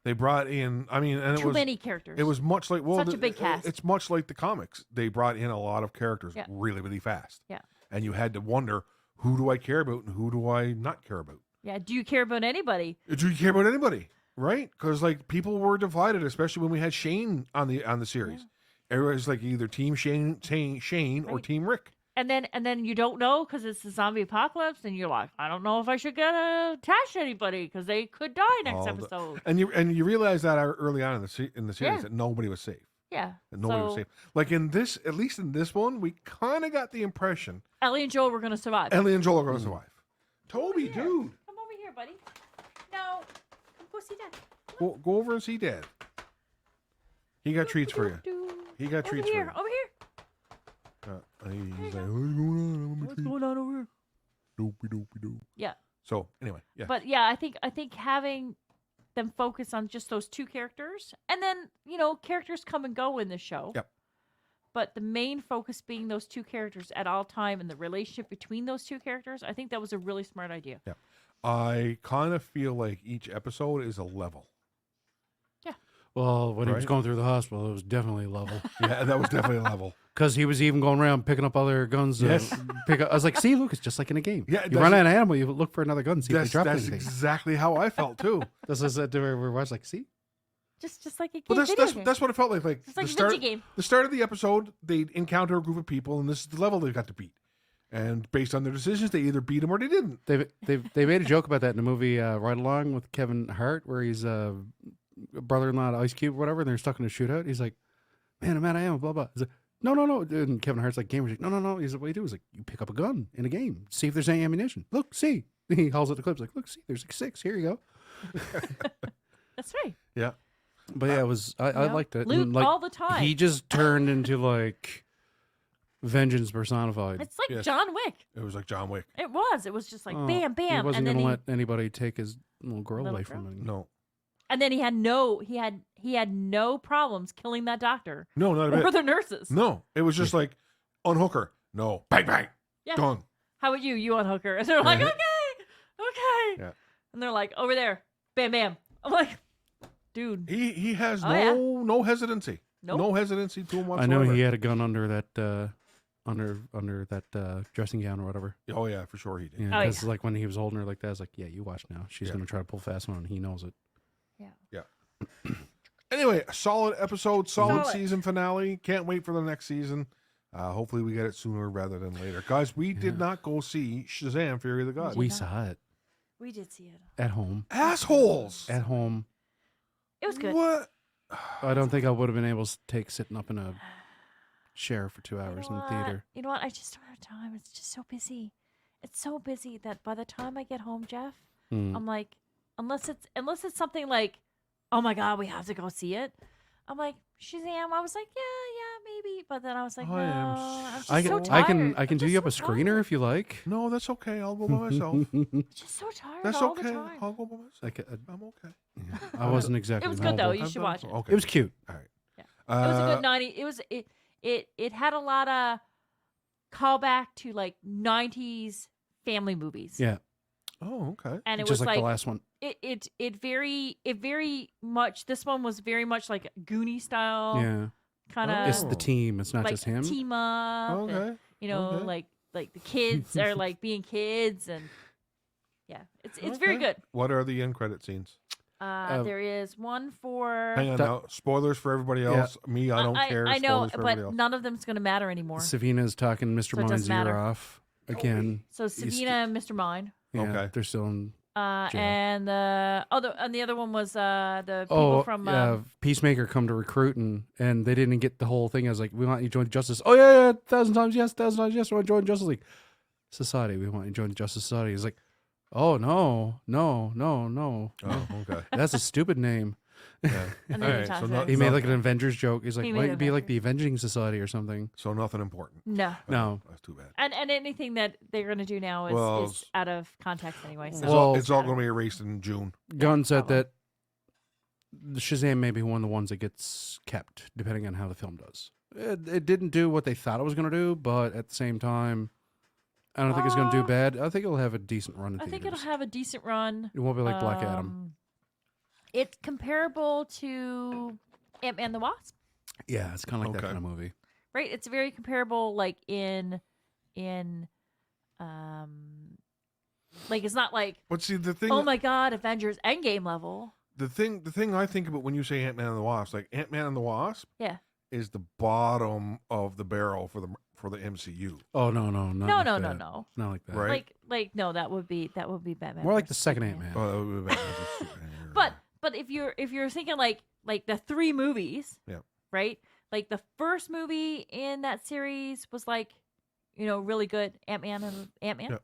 They brought in, and it Too was many characters. It was much like Such a big cast. It's much like the comics. They brought in a lot of characters Yeah. really, really fast. Yeah. And you had to wonder, who do I care about and who do I not care about? Yeah. Do you care about anybody? Do you care about anybody? Right? Because like people were divided, especially when we had Shane on the series. Everybody's like either Team Shane or Right. Team Rick. And then you don't know because it's the zombie apocalypse, and you're like, I don't know if I should get attached to anybody because they could die next All the- episode. And you realize that early on in the series Yeah. that nobody was safe. Yeah. That nobody was So, safe. Like in this, at least in this one, we kind of got the impression Ellie and Joel were going to survive. Ellie and Joel are going to survive. Toby, Here. dude, Come over here, buddy. No. Go see Dad. go over and see Dad. He got treats for you. He got Over treats here. for you. Over here. He's like, what's going on? What's going on over here? Dopey. Yeah. So anyway, yeah. But yeah, I think having them focus on just those 2 characters, and then characters come and go in the show. Yep. But the main focus being those 2 characters at all time and the relationship between those 2 characters, I think that was a really smart idea. Yeah. I kind of feel like each episode is a level. Well, when he was Right. going through the hospital, it was definitely level. Yeah, that was definitely a level. Because he was even going around picking up other guns. Yes. Pick up. I was like, see, Lucas, just like in a game. Yeah, you run out of ammo, you look for another gun, see if That's, they drop that's anything. exactly how I felt too. This is that where we're like, see? Just like a game. Well, video game. that's what it felt like. Like It's like the a start, video game. the start of the episode, they encounter a group of people, and this is the level they got to beat. And based on their decisions, they either beat them or they didn't. They made a joke about that in the movie Right Along with Kevin Hart, where he's brother-in-law to Ice Cube or whatever, and they're stuck in a shootout. He's like, man, I'm out of ammo, blah, blah. He's like, no. And Kevin Hart's like, gamer's like, no. He's like, what do you do? He's like, you pick up a gun in a game, see if there's any ammunition. Look, see. He hauls out the clips like, look, see, there's like 6. Here you go. That's right. Yeah. But yeah, it was. I liked it. Loot And, like, all the time. He just turned into like vengeance personified. It's like Yes. John Wick. It was like John Wick. It was. It was just like Oh, bam, bam, He wasn't and then gonna he, let anybody take his little girl Little away girl? from him. No. and then he had no problems killing that doctor No, not a or bit. the nurses. No. It was just like, unhook her. No. Bang, bang. Yeah. Done. How about you? You unhook her, and they're like, Yeah. okay, Yeah. and they're like, over there, bam, bam. I'm like, dude, He has Oh, yeah. no hesitancy. Nope. No hesitancy to him I whatsoever. know he had a gun under that under that dressing gown or whatever. Oh, yeah, for sure he did. Yeah, Oh, because yeah. like when he was holding her like that, I was like, yeah, you watch now. She's Yeah. gonna try to pull fast one, and he knows it. Anyway, a solid episode, solid Solid. season finale. Can't wait for the next season. Hopefully we get it sooner rather than later. Guys, we did not go see Shazam! Fury of the Gods. We not. saw it we did see it. at home. Assholes! At home. It was good. What? I don't think I would have been able to take sitting up in a chair for 2 hours in the theater. You know what? I just don't have time. It's just so busy. It's so busy that by the time I get home, Jeff, Mm. I'm like, unless it's something like, oh my god, we have to go see it. I'm like, Shazam. I was like, yeah, maybe. But then I was like, no, I am I'm just I so can tired. I can I'm do just you up a so screener tired. if you like. No, that's okay. I'll go by myself. I'm just so tired That's all the okay. time. I'll go by myself. Like I'm okay. I wasn't exactly. It was good though. mobile. You I've should done watch so- it. Okay. It was cute. All right. Yeah. It was a good Uh, 90. It had a lot of callback to like 90s family movies. Yeah, Oh, okay. And it just was like the last one. it very much, this one was very much like Goonie style Yeah, kind it's of the team. It's not like just him. team up. and, Okay. you know, Okay. like the kids are like being kids, and yeah, it's very Okay. good. What are the end credit scenes? There is one for Hang on now. Spoilers for everybody Yeah. else. Me, I don't care. I know, Spoilers for but everybody else. none of them's gonna matter anymore. Savina's talking Mr. So it doesn't Mind's ear matter. off again. So Savina and Mr. Mine. Yeah, Okay. they're still in. Jail. And the other one was the people from Peacemaker come to recruit and they didn't get the whole thing. I was like, we want you to join Justice. Oh yeah, 1,000 times yes, 1,000 times yes. I want to join Justice League Society. We want you to join Justice Society. He's like, oh no. Oh, okay. That's a stupid name. Yeah. And All then right, he so talks no- about- He made like an Avengers joke. He's like, He why made don't you be like Avengers. the Avenging Society or something? So nothing important. no. No. That's too bad. And anything that they're gonna do now is, Well, is out of context anyway. So Well, It's all going to be erased in June. Gunn said probably. that the Shazam may be one of the ones that gets kept, depending on how the film does. It didn't do what they thought it was going to do, but at the same time, I don't think it's going to do bad. I think it'll have a decent run in I think theaters. it'll have a decent run. It won't be like Black Adam. It's comparable to Ant-Man the Wasp, Yeah, it's kind of like that Okay. kind of movie. right? It's very comparable, like like it's not like, But see, the thing, oh my god, Avengers Endgame level. the thing I think about when you say Ant-Man and the Wasp, like Ant-Man and the Wasp Yeah. is the bottom of the barrel for the MCU. Oh no, not No, like no, that. no, no. Not like that. Right. Like no, that would be Batman. More like the versus second Superman. Ant-Man. Oh, that would be Batman versus Superman. But if you're thinking like the three movies, Yeah. right? Like the first movie in that series was like, you know, really good. Ant-Man and Ant-Man. Yeah.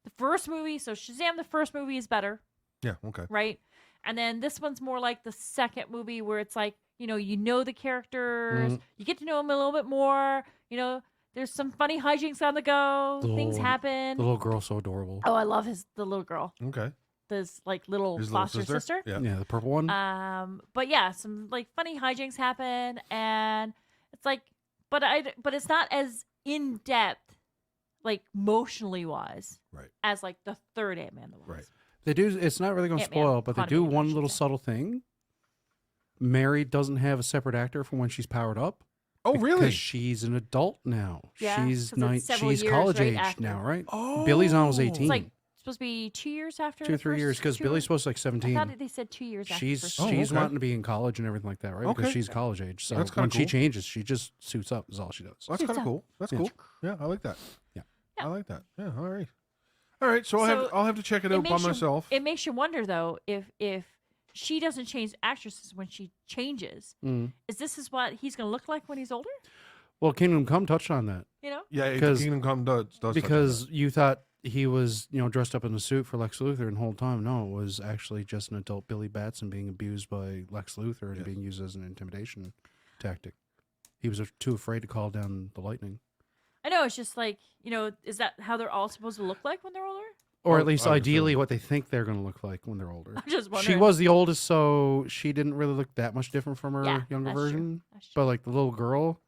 The first movie, so Shazam, the first movie is better, yeah, okay. right? And then this one's more like the second movie where it's like, you know the characters, Mhm. you get to know them a little bit more. You know, there's some funny hijinks on the go. Things The happen. little girl's so adorable. Oh, I love the little girl. Okay. This like little His little foster sister. Yeah. Yeah, the purple one. But yeah, some like funny hijinks happen, and it's like, but it's not as in depth, like emotionally wise, Right. as like the third Ant-Man the Wasp. Right. They do. It's not really going to Ant-Man, spoil, but they do Quantumania, I one should little say. subtle thing. Mary doesn't have a separate actor from when she's powered up. Oh, really? Because she's an adult now. Yeah, she's 'cause it's several she's years college right age after. now, right? Oh. Billy's almost 18. It's like supposed to be 2 years after. 2 or the 3 years, first because two- Billy's supposed to like I 17. thought they said 2 years after. She's the first Oh, two. she's okay. wanting to be in college and everything like that, right? Because Okay. she's college age. So That's when kinda she cool. changes, she just suits up. Is all she does. That's kind of cool. That's Yeah. cool. Yeah, I like that. Yeah. Yeah. I like that. Yeah, all right. All right, so So I'll have to check it out by makes you- myself. It makes you wonder though if she doesn't change actresses when she changes. Mm. Is what he's going to look like when he's older? Well, Kingdom Come touched on that You know? Yeah, Because- Kingdom Come does touch on because you thought he was, dressed up in a suit for Lex Luthor, and the whole time, no, it was actually just an adult Billy Batson being abused by Lex Luthor and Yes. being used as an intimidation tactic. He was too afraid to call down the lightning, I know, it's just like, is that how they're all supposed to look like when they're older? or Oh, at least I would ideally assume. what they think they're going to look like when they're older. I'm just She wondering. was the oldest, so she didn't really look that much different from her Yeah, younger that's true. version. That's true. But like the little girl,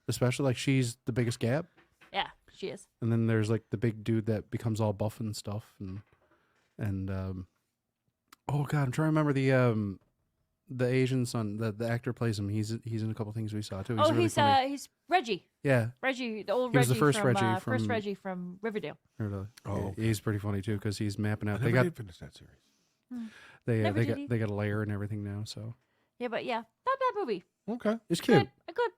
especially, like she's the biggest gap. Yeah, she is. And then there's like the big dude that becomes all buff and stuff, and oh god, I'm trying to remember the Asian son, the actor plays him. He's in a couple things we saw too. He's really funny. He's Reggie. Yeah, Reggie, the old He was Reggie the first from Reggie first from- Reggie from Riverdale. Oh, okay. he's pretty funny too because he's mapping I out. never They got did finish that series. Never did he? they got a layer and everything now. So Yeah, but yeah, not a bad movie. Okay, it's cute. A good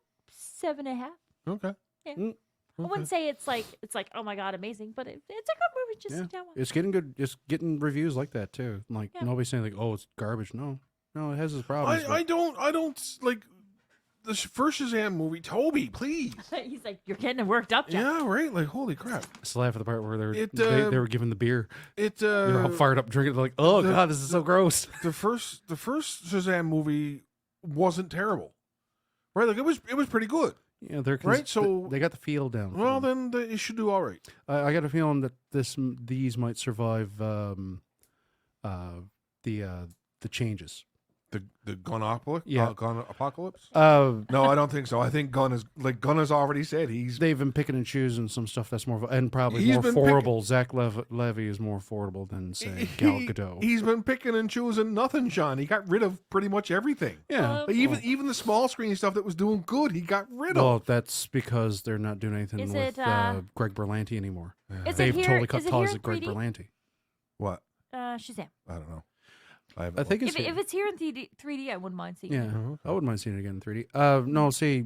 7.5. okay. Yeah. Mm. I wouldn't say it's like oh my god amazing, but it's a good movie. Just Yeah. sit down. It's getting good. It's getting reviews like that too. Like Yeah. nobody's saying like, oh, it's garbage. No, it has its problems. I don't like the first Shazam movie. Toby, please. He's like, you're getting worked up, Jeff. Yeah, right. Like, holy crap. I still laugh at the part where It, they were given the beer. They're all It fired up drinking. They're like, oh the- god, this is so gross. the first Shazam movie wasn't terrible, right? Like it was pretty good. Yeah, they're Right, so- they got the feel down. Well, then it should do all right. I got a feeling that these might survive the changes. The Gunopolis? Yeah. Gun Apocalypse? Uh, No, I don't think so. I think Gunn has already said they've been picking and choosing some stuff that's more and probably He's more been affordable. Zach Levy is more affordable than say Gal Gadot. He's been picking and choosing nothing, Sean. He got rid of pretty much everything. Yeah, Like, even the small screen stuff that was doing good, he got rid of. well, that's because they're not doing anything Is with it, Greg Berlanti anymore. Is They've it here? totally cut Is it ties here with Greg 3D? Berlanti. What? Shazam. I don't know. I haven't I think looked. it's If it's here in 3D, I wouldn't mind seeing yeah. it. Oh, okay. I wouldn't mind seeing it again in 3D. No, see,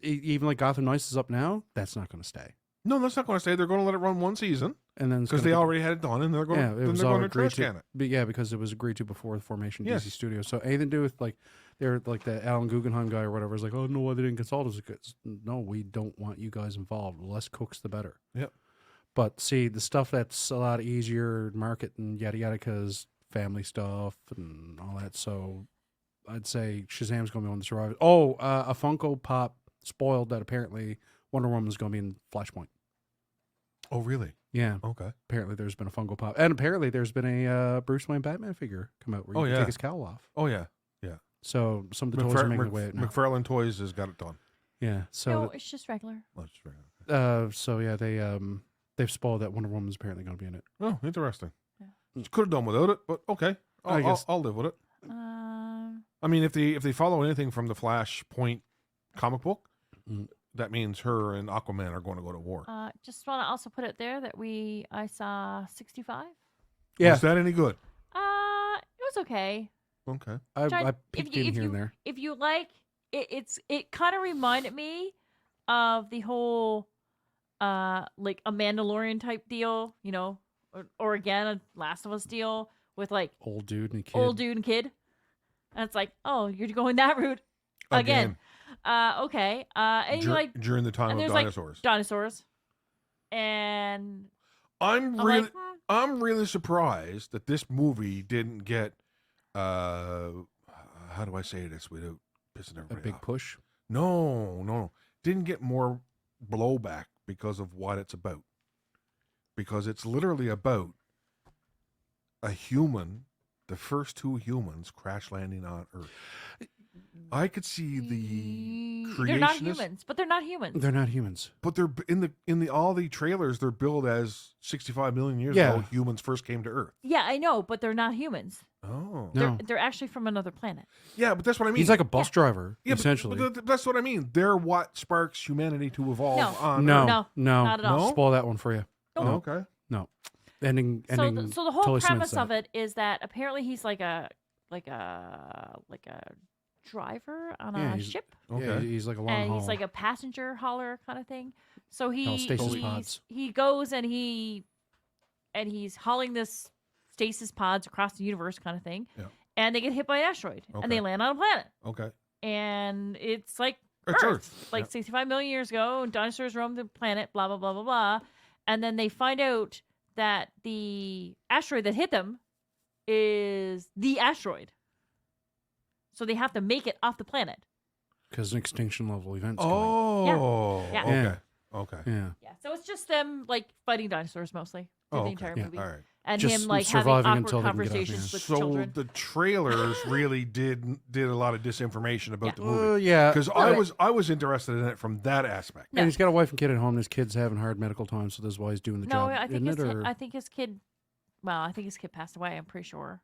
even like Gotham Knights is up now. That's not going to stay. No, that's not going to stay. They're going to let it run one season And then it's because gonna they be- already had it done, and they're going. Yeah, to it then was they're all going to agreed trash to. can it. But yeah, because it was agreed to before the formation Yes. DC Studios. So anything to do with like they're like the Alan Guggenheim guy or whatever is like, oh no, why they didn't consult us? Because, no, we don't want you guys involved. The less cooks, the better. Yep. But see, the stuff that's a lot easier to market and yada yada because family stuff and all that. So I'd say Shazam's going to be one to survive. Oh, a Funko Pop spoiled that apparently Wonder Woman's going to be in Flashpoint. Oh, really? Yeah. Okay. Apparently, there's been a Funko Pop, and apparently, there's been a Bruce Wayne Batman figure come out where you Oh, can yeah. take his cowl off. Oh, yeah. So some of the toys are making their way out now. McFarlane Toys has got it done. Yeah. No, So it's just regular. That's right. so yeah, they've spoiled that Wonder Woman's apparently going to be in it. Oh, interesting. Yeah. Could have done without it, but okay. I guess- I'll live with it. Um, I mean, if they follow anything from the Flashpoint comic book, Mm. that means her and Aquaman are going to go to war. just want to also put it there that I saw 65. Yeah. Was that any good? It was okay. Okay. Try- I peeked in here and there. If you like it kind of reminded me of the whole like a Mandalorian type deal, or again a Last of Us deal with like Old dude and kid. old dude and kid. And it's like, oh, you're going that route again. Okay. And you like during the time and of there's dinosaurs. like dinosaurs. And I'm I'm really like, I'm really surprised that this movie didn't get how do I say this without pissing A everybody big off? push. No. Didn't get more blowback because of what it's about. Because it's literally about a human, the first two humans crash landing on Earth. I could see the they're not creationists, humans, but they're not humans. They're not humans. but they're in the all the trailers. They're billed as 65 million years Yeah. ago humans first came to Earth. Yeah, I know, but they're not humans. Oh, No. They're actually from another planet. yeah, but that's what I mean. He's like a bus driver, yeah, but- essentially. but that's what I mean. They're what sparks humanity to evolve No. on. no, Earth. No, no, not at all. No? Spoil that one for you. Oh, Nope. okay. No. Ending. So the whole totally premise cements of that. it is that apparently he's like a driver on Yeah, a he's- ship, Okay. Yeah, he's like a long and haul. he's like a passenger hauler kind of thing. So stasis pods. he goes and he's hauling this stasis pods across the universe kind of thing. Yeah. And they get hit by an asteroid Okay. and they land on a planet. Okay. And it's like It's Earth. Like 65 million years ago, dinosaurs roamed the planet, blah, blah, blah, blah, blah. And then they find out that the asteroid that hit them is the asteroid. So they have to make it off the planet. Because an extinction level event's Oh. Yeah. Okay. Okay. coming. Yeah. Yeah. So it's just them like fighting dinosaurs mostly through the Okay. entire Yeah. movie. All right. And Just him like having surviving awkward until they can get off, conversations yeah. with So children. the trailers really did a lot of disinformation about the movie. Yeah. Because I was interested in it from that aspect. And he's got a wife and kid at home. And his kid's having hard medical time, so that's why he's doing the No, job. I think isn't his it? Or I think his kid. Well, I think his kid passed away. I'm pretty sure.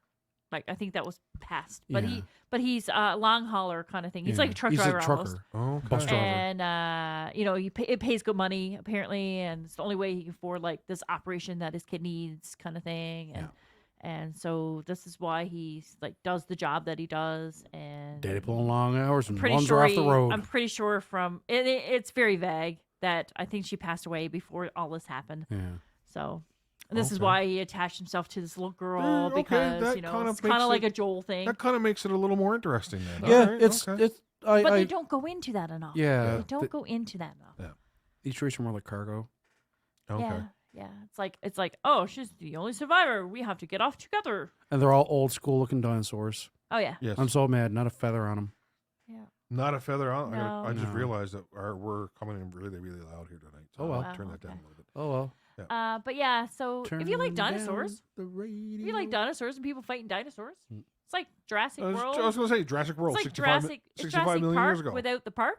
Like I think that was past, but Yeah. he's a long hauler kind of thing. He's yeah. like a truck he's driver a trucker, almost. Okay. bus driver. And it pays good money apparently, and it's the only way he can afford like this operation that his kid needs, kind of thing. And so this is why he's like does the job that he does. And Daddy pulling long hours and pretty ones sure are off the road. I'm pretty sure from it's very vague that I think she passed away before all this happened. yeah. So this is Okay. why he attached himself to this little girl Okay, because that it's kind kind of of makes like it- a Joel thing. That kind of makes it a little more interesting then. Yeah, All right, it's okay. I But they don't go into that enough. Yeah, They don't go into that enough. These treats are more like cargo. Okay. Yeah. It's like, oh, she's the only survivor. We have to get off together. And they're all old school looking dinosaurs. Oh yeah. Yes. I'm so mad, not a feather on them. Yeah. Not a feather on. No. I just No. realized that we're coming in really, really loud here tonight. So Oh, well. I'll turn Wow, that down okay. a little bit. Oh well. But yeah, so if you like Turn down dinosaurs, the radio. if you like dinosaurs and people fighting dinosaurs, Mm. it's like Jurassic I World. was going to say Jurassic World, it's like 65 Jurassic, it's 65 Jurassic million Park years ago. without the park.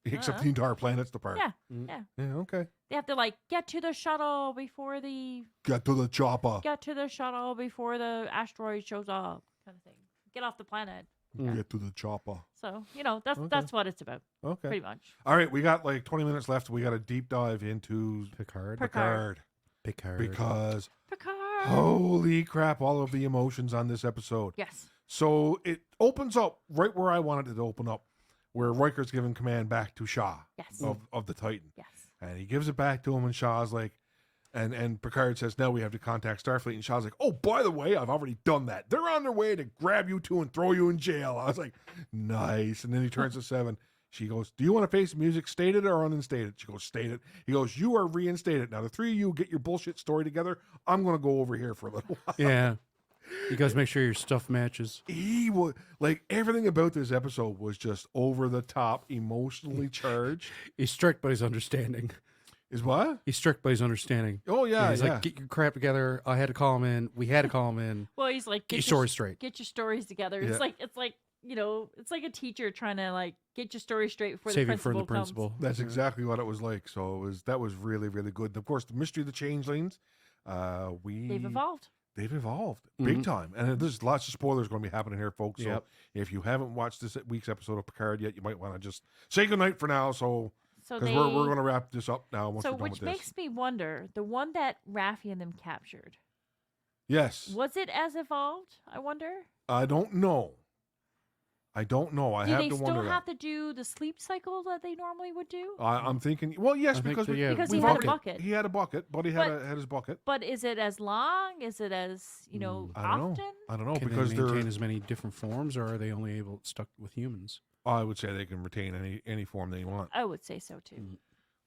Except the entire planet's the park. Yeah. Mm. Yeah. Yeah, okay. They have to like get to the shuttle before the Get to the chopper. the asteroid shows up, kind of thing. Get off the planet. Mm. Get to the chopper. So that's Okay. that's what it's about, Okay. pretty much. All right, we got like 20 minutes left. We got a deep dive into Picard. Picard. Picard. Picard. Because Picard. holy crap, all of the emotions on this episode. Yes. So it opens up right where I wanted it to open up, where Riker's giving command back to Shaw Yes. of the Titan. Yes. And he gives it back to him, and Shaw's like, and Picard says, now we have to contact Starfleet. And Shaw's like, oh, by the way, I've already done that. They're on their way to grab you two and throw you in jail. I was like, nice. And then he turns to Seven. She goes, do you want to face music stated or uninstated? She goes, stated. He goes, you are reinstated. Now, the three of you get your bullshit story together. I'm going to go over here for a little while. Yeah. You guys make sure your stuff matches. He was like, everything about this episode was just over the top, emotionally charged. He's strict, but he's understanding. Is what? He's strict, but he's understanding. Oh, yeah. He's like, get your crap together. I had to call him in. We had to call him in. Well, he's like, Get your story straight. Get your stories together. Yeah. It's like it's like a teacher trying to like get your story straight before Save the it for principal the principal. That's exactly what it was like. So that was really, really good. And of course, the mystery of the changelings. They've evolved. They've evolved big time, and there's lots of spoilers going to be happening here, folks. So Yep. if you haven't watched this week's episode of Picard yet, you might want to just say goodnight for now. So So because they we're going to wrap this up now. Once so we're done which with this. makes me wonder, the one that Raffi and them captured, Yes, was it as evolved? I wonder. I don't know. I Do have they to still wonder have that. to do the sleep cycle that they normally would do? I'm thinking. Well, yes, I think because so, yeah. Because we've he had a already- bucket. He had a bucket, but he had his bucket. But is it as long? Is it as I don't often? know. I don't know Can because they they're. maintain as many different forms, or are they only able stuck with humans? I would say they can retain any form they want. I would say so too.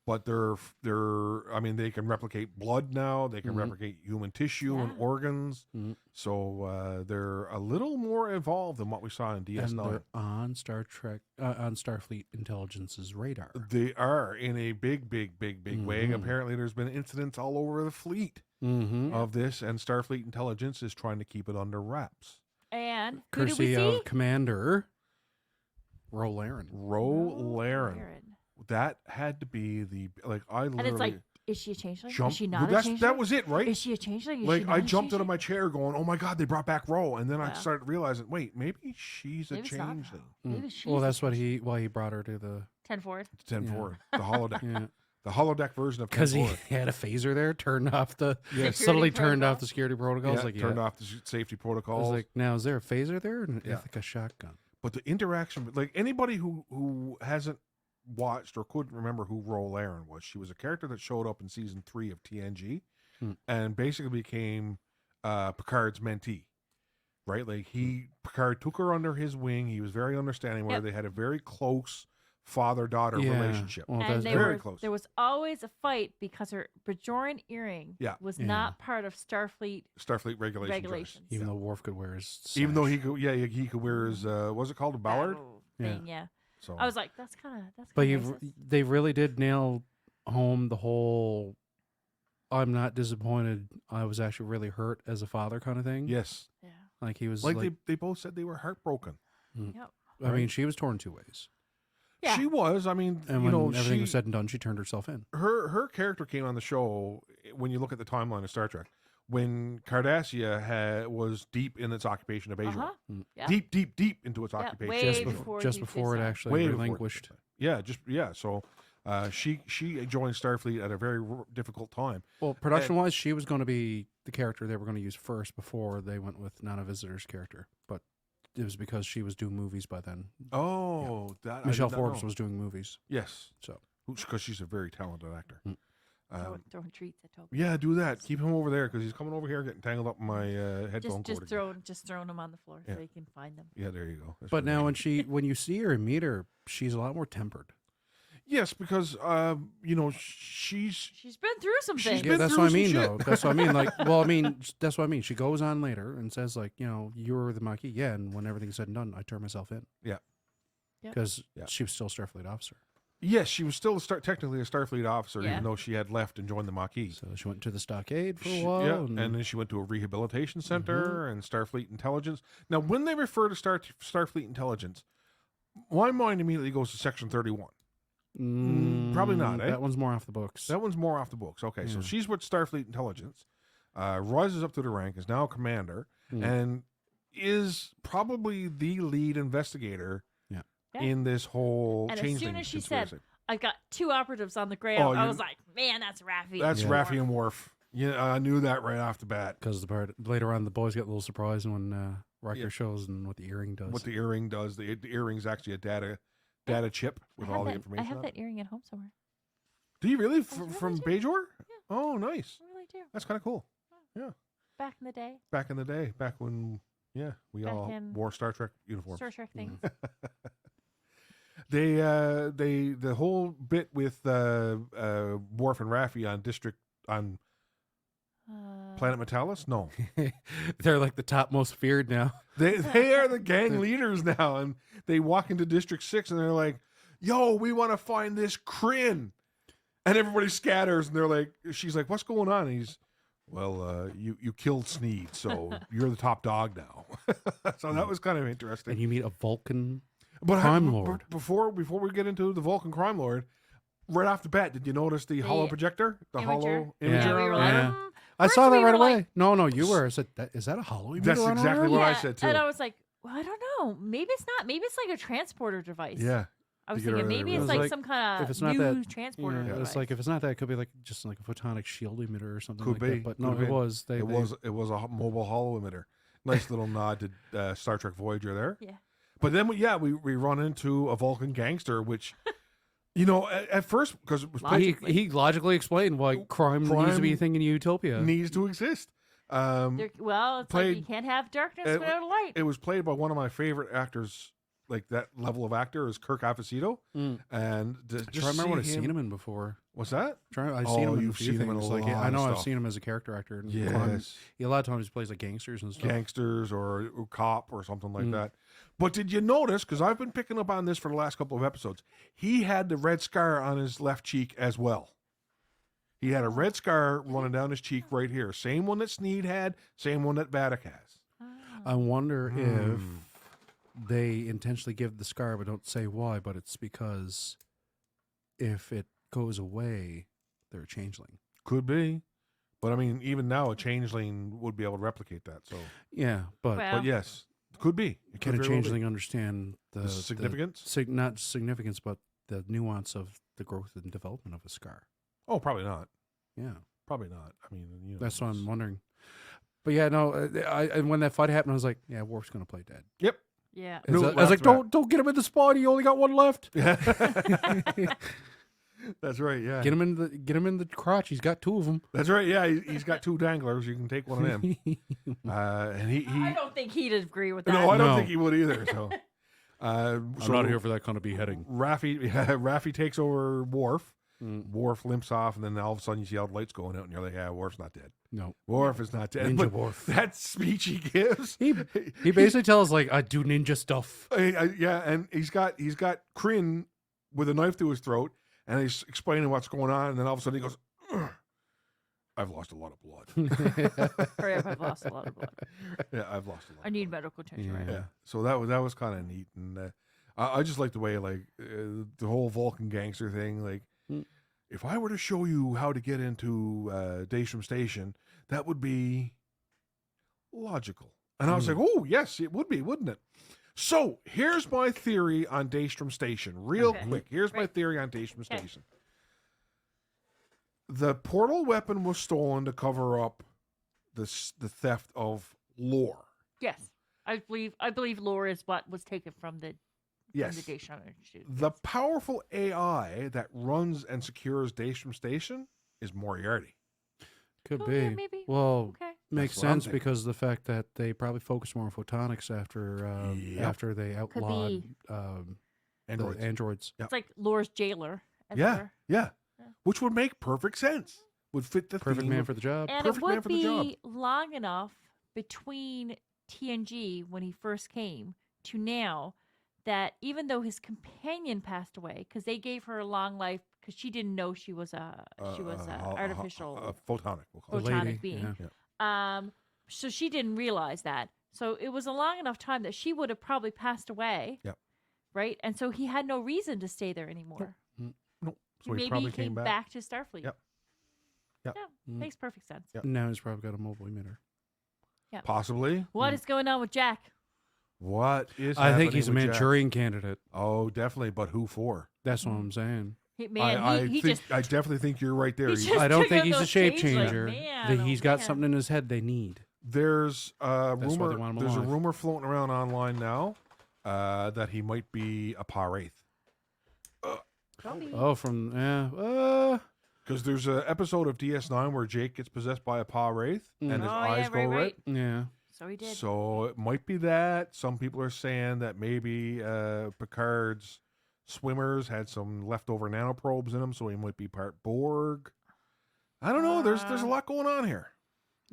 But I mean, they can replicate blood now. They can replicate human tissue and Yeah. organs. Mhm. So they're a little more evolved than what we saw in And DS9. they're on Star Trek, on Starfleet Intelligence's radar. They are in a big way. Mhm. Apparently, there's been incidents all over the fleet Mm-hmm. of this, and Starfleet Intelligence is trying to keep it under wraps. And who did we Courtesy see? of Commander Rolaren. Laren. That had to be I And literally it's like, is she a changeling? jumped. Is she not a That changeling? was it, right? Is she a changeling? Is she Like not I a jumped out of changeling? my chair going, "Oh my god, they brought back Ro," and then I Yeah. started realizing, wait, maybe she's a Maybe it's not changeling. Ro. Maybe she's Well, a that's changeling. why he brought her to the 10 forward. 10-4, the holodeck, yeah the holodeck version of because he 10-4. had a phaser there, turned off the Security subtly turned protocol. off the security protocols. Yeah, turned off the safety I was protocols. like, now is there a phaser there? And Yeah. I think a shotgun. But the interaction, like anybody who hasn't watched or couldn't remember who Ro Laren was, she was a character that showed up in season 3 of TNG, and basically became Picard's mentee. Right, like Picard took her under his wing. He was very understanding. Where Yep. they had a very close father-daughter Yeah. relationship. Well, And that's they very were, close. there was always a fight because her Bajoran earring Yeah. was Yeah. not part of Starfleet Starfleet regulations. regulations. even though Worf could wear his Even though sash. he could wear his was it called a ballard? Battle thing, yeah. So I was like, that's kind of But racist. they really did nail home the whole I'm not disappointed. I was actually really hurt as a father kind of thing. yes, Yeah. Like he was like, like, they both said they were heartbroken. Yep. I mean, she was torn two ways. Yeah. She was. I mean, And you when know, everything she, was said and done, she turned herself in. her character came on the show when you look at the timeline of Star Trek when Cardassia was deep in its occupation of Bajor. Uh-huh. Yeah. Deep into its Yeah, occupation. way Just, before just Deep before it Space Nine. actually Way before it relinquished. Yeah. So she joined Starfleet at a very difficult time. Well, production-wise, she was going to be the character they were going to use first before they went with Nana Visitor's character. But it was because she was doing movies by then. Oh, that Michelle I did not Forbes know. was doing movies. Yes, So because she's a very talented actor. Throwing treats at Toby. Yeah, do that. Keep him over there because he's coming over here getting tangled up in my headphone Just cord. throwing them on the floor Yeah. so you can find them. Yeah, there you go. That's But pretty now good. when you see her and meet her, she's a lot more tempered. Yes, because you know she's She's been through some She's things. been Yeah, that's through what I some mean, shit. though. That's what I mean. Like, well, I mean, that's what I mean. She goes on later and says, like, you know, you were the Maquis. Yeah, and when everything's said and done, I turned myself in. Yeah. Yep. Because Yeah. she was still a Starfleet officer. yes, she was still technically a Starfleet officer, Yeah. even though she had left and joined the Maquis. So she went to the stockade for a She- while. yeah, and, and then she went to a rehabilitation center and Starfleet Intelligence. Now, when they refer to Starfleet Intelligence, my mind immediately goes to Section 31. Probably not, eh? That one's more off the books. That one's more off the books. Okay, so Yeah. she's with Starfleet Intelligence, rises up to the rank, is now a commander, Mm. and is probably the lead investigator Yeah. in this whole And as changeling soon as she conspiracy. said, I've got 2 operatives on the ground, Oh, I you- was like, man, that's Raffi. That's Yeah. Raffi and Worf. Yeah, I knew that right off the bat. Because the part later on, the boys get a little surprised when Riker Yeah. shows and what the earring does. What the earring does. The earring's actually a data chip with all the information. I have on that it. earring at home somewhere. Do you really? I From really do. Bajor? Yeah. Oh, nice. I really do. That's kind of cool. Back in the day, Back in the day, back when we Back all in wore Star Trek uniforms. Star Trek things. The whole bit with Worf and Raffi on Planet Metalis. No, They're like the top most feared now. they are the gang leaders now, and they walk into District 6 and they're like, "Yo, we want to find this Kryn," and everybody scatters, and they're like, "She's like, what's going on?" And he's, "Well, you killed Sneed, so you're the top dog now." So that was kind of interesting. And you meet a Vulcan. But Crime Lord. Before we get into the Vulcan crime lord, right off the bat, did you notice the hollow projector, the imager. hollow Yeah. imager? Yeah, we on were the like, ladder? I First saw that we right were away. like- No, you were. I said, is that a hollow emitter That's on exactly our what I Yeah, said, too. And I was like, well, I don't know. Maybe it's not. Maybe it's like a transporter device. Yeah, I was to get her thinking maybe there. it's It was like like, some kind if of it's not new that- transporter Yeah, device. it's like if it's not that, it could be like just like a photonic shield emitter or something Could like be. that. But Could no, have it been. was. it was a mobile hollow emitter. Nice little nod to Star Trek Voyager there. Yeah. But then we run into a Vulcan gangster, which, you know, at first because it was He logically explained why crime needs to be a Crime thing in Utopia. needs to exist. Well, it's like played- you can't have darkness it- without a light. It was played by one of my favorite actors, like that level of actor is Kirk Avocito. Mm. And I remember what I've seen him in before. What's that? I've Oh, seen him in a you've few seen him in things. a Like lot I of know I've stuff. seen him as a character actor. In Yes. crime. A lot of times he plays like gangsters and stuff. Gangsters or a cop or something like Mm. that. But did you notice, because I've been picking up on this for the last couple of episodes, he had the red scar on his left cheek as well. He had a red scar running down his cheek right here. Same one that Sneed had, same one that Baddock has. I wonder if Hmm. they intentionally give the scar but don't say why, but it's because if it goes away, they're a changeling. Could be. But I mean, even now, a changeling would be able to replicate that. So, Yeah, but Well, but yes, could be. It can could a very well be. changeling understand the significance? not significance, but the nuance of the growth and development of a scar? Oh, probably not. Yeah, Probably not. I mean, you know, that's what it's- I'm wondering. But yeah, no, and when that fight happened, I was like, yeah, Worf's gonna play dead. Yep. Yeah. No, I was like, after don't get him in the spot. He only got one left. That's right. Yeah. Get him in the crotch. He's got 2 of them. That's right. Yeah. He's got 2 danglers. You can take one of them. And he I don't think he'd agree with that. No, I don't No. think he would either. So, I'm not here for that kind of beheading. Raffi takes over Worf. Worf limps off, and then all of a sudden you see all the lights going out, and you're like, yeah, Worf's not dead. No. Worf is not dead. Ninja But Worf. that speech he gives. He basically tells like, I do ninja stuff. Yeah, and he's got Kryn with a knife to his throat, and he's explaining what's going on, and then all of a sudden he goes, "Ugh, I've lost a lot of blood. Hurry up, I've lost a lot of blood. Yeah, I've lost a lot. I need medical attention right Yeah. now. So that was kind of neat, and I just like the way the whole Vulcan gangster thing. Like, if I were to show you how to get into Daystrom Station, that would be logical. And I was like, oh yes, it would be, wouldn't it? So here's my theory on Daystrom Station, real quick. Here's my theory on Daystrom Station. The portal weapon was stolen to cover up the theft of lore. Yes, I believe lore is what was taken from the Daystrom Institute. The powerful AI that runs and secures Daystrom Station is Moriarty. Could Oh, be. yeah, maybe. Well, Okay. makes That's what I'm sense thinking. because of the fact that they probably focus more on photonics after they outlawed Androids. the androids. Yeah. It's like Lore's jailer. as Yeah, it were. yeah. Which would make perfect sense. Would fit the Perfect theme man of- for the job. And Perfect it man would for the job. be long enough between TNG when he first came to now that even though his companion passed away, because they gave her a long life because she didn't know she was a artificial photonic. We'll call it. photonic lady, being. yeah. So she didn't realize that. So it was a long enough time that she would have probably passed away. Yep. Right, and so he had no reason to stay there anymore. No, so Maybe he probably he came back. back to Starfleet. Yep. Yep. Yeah, makes perfect sense. Yep. Now he's probably got a mobile emitter. Yeah. Possibly. What is going on with Jack? What is? I think happening he's a with Jack? Manchurian candidate. Oh, definitely. But who for? That's what I'm saying. Man, I he think just I definitely think you're right there. he He's- just- I don't took think out he's a those shape changelings. changer. Man, He's oh, got man. something in his head they need. There's a That's why they rumor. want him There's a alive. rumor floating around online now that he might be a Par-Wraith. Probably. Oh, from Because there's an episode of DS9 where Jake gets possessed by a Par-Wraith and his Oh, eyes yeah, go right. yeah. So he did. So it might be that. Some people are saying that maybe Picard's swimmers had some leftover nanoprobes in them, so he might be part Borg. I don't know. There's a lot going on here.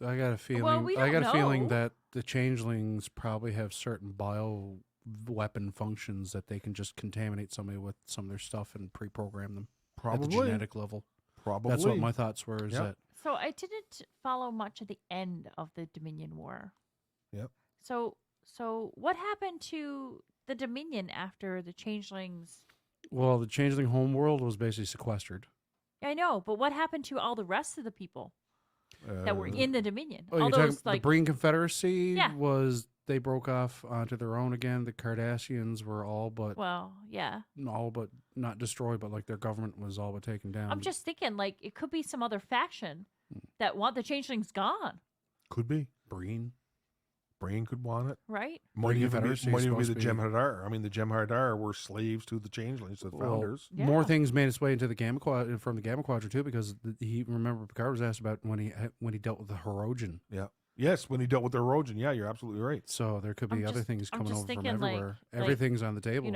I got a feeling. we I got don't a feeling know. that the changelings probably have certain bio weapon functions that they can just contaminate somebody with some of their stuff and pre-program them at the Probably. genetic level. Probably. That's what my thoughts were. Is Yep. that So I didn't follow much of the end of the Dominion War. Yep. So what happened to the Dominion after the changelings? well, the changeling homeworld was basically sequestered. I know, but what happened to all the rest of the people that were in the Dominion? Oh, all you're talking those the like Breen Confederacy Yeah. was they broke off onto their own again. The Cardassians were all but yeah. not destroyed, but like their government was all but taken down. I'm just thinking like it could be some other faction that want the changelings gone, Could be. Breen. Brain could want it. right? Might even Confederacy be is the supposed to be- Jem'Hadar. I mean, the Jem'Hadar were slaves to the changelings, the Well, founders. More Yeah. things made its way into the Gamma Quadrant from the Gamma Quadrant too, because remember Picard was asked about when he dealt with the Hirogen. Yeah. Yes, when he dealt with the Erogen. Yeah, you're absolutely right. So there could be I'm other just- things I'm coming just over from thinking, like- everywhere. like, Everything's on the table.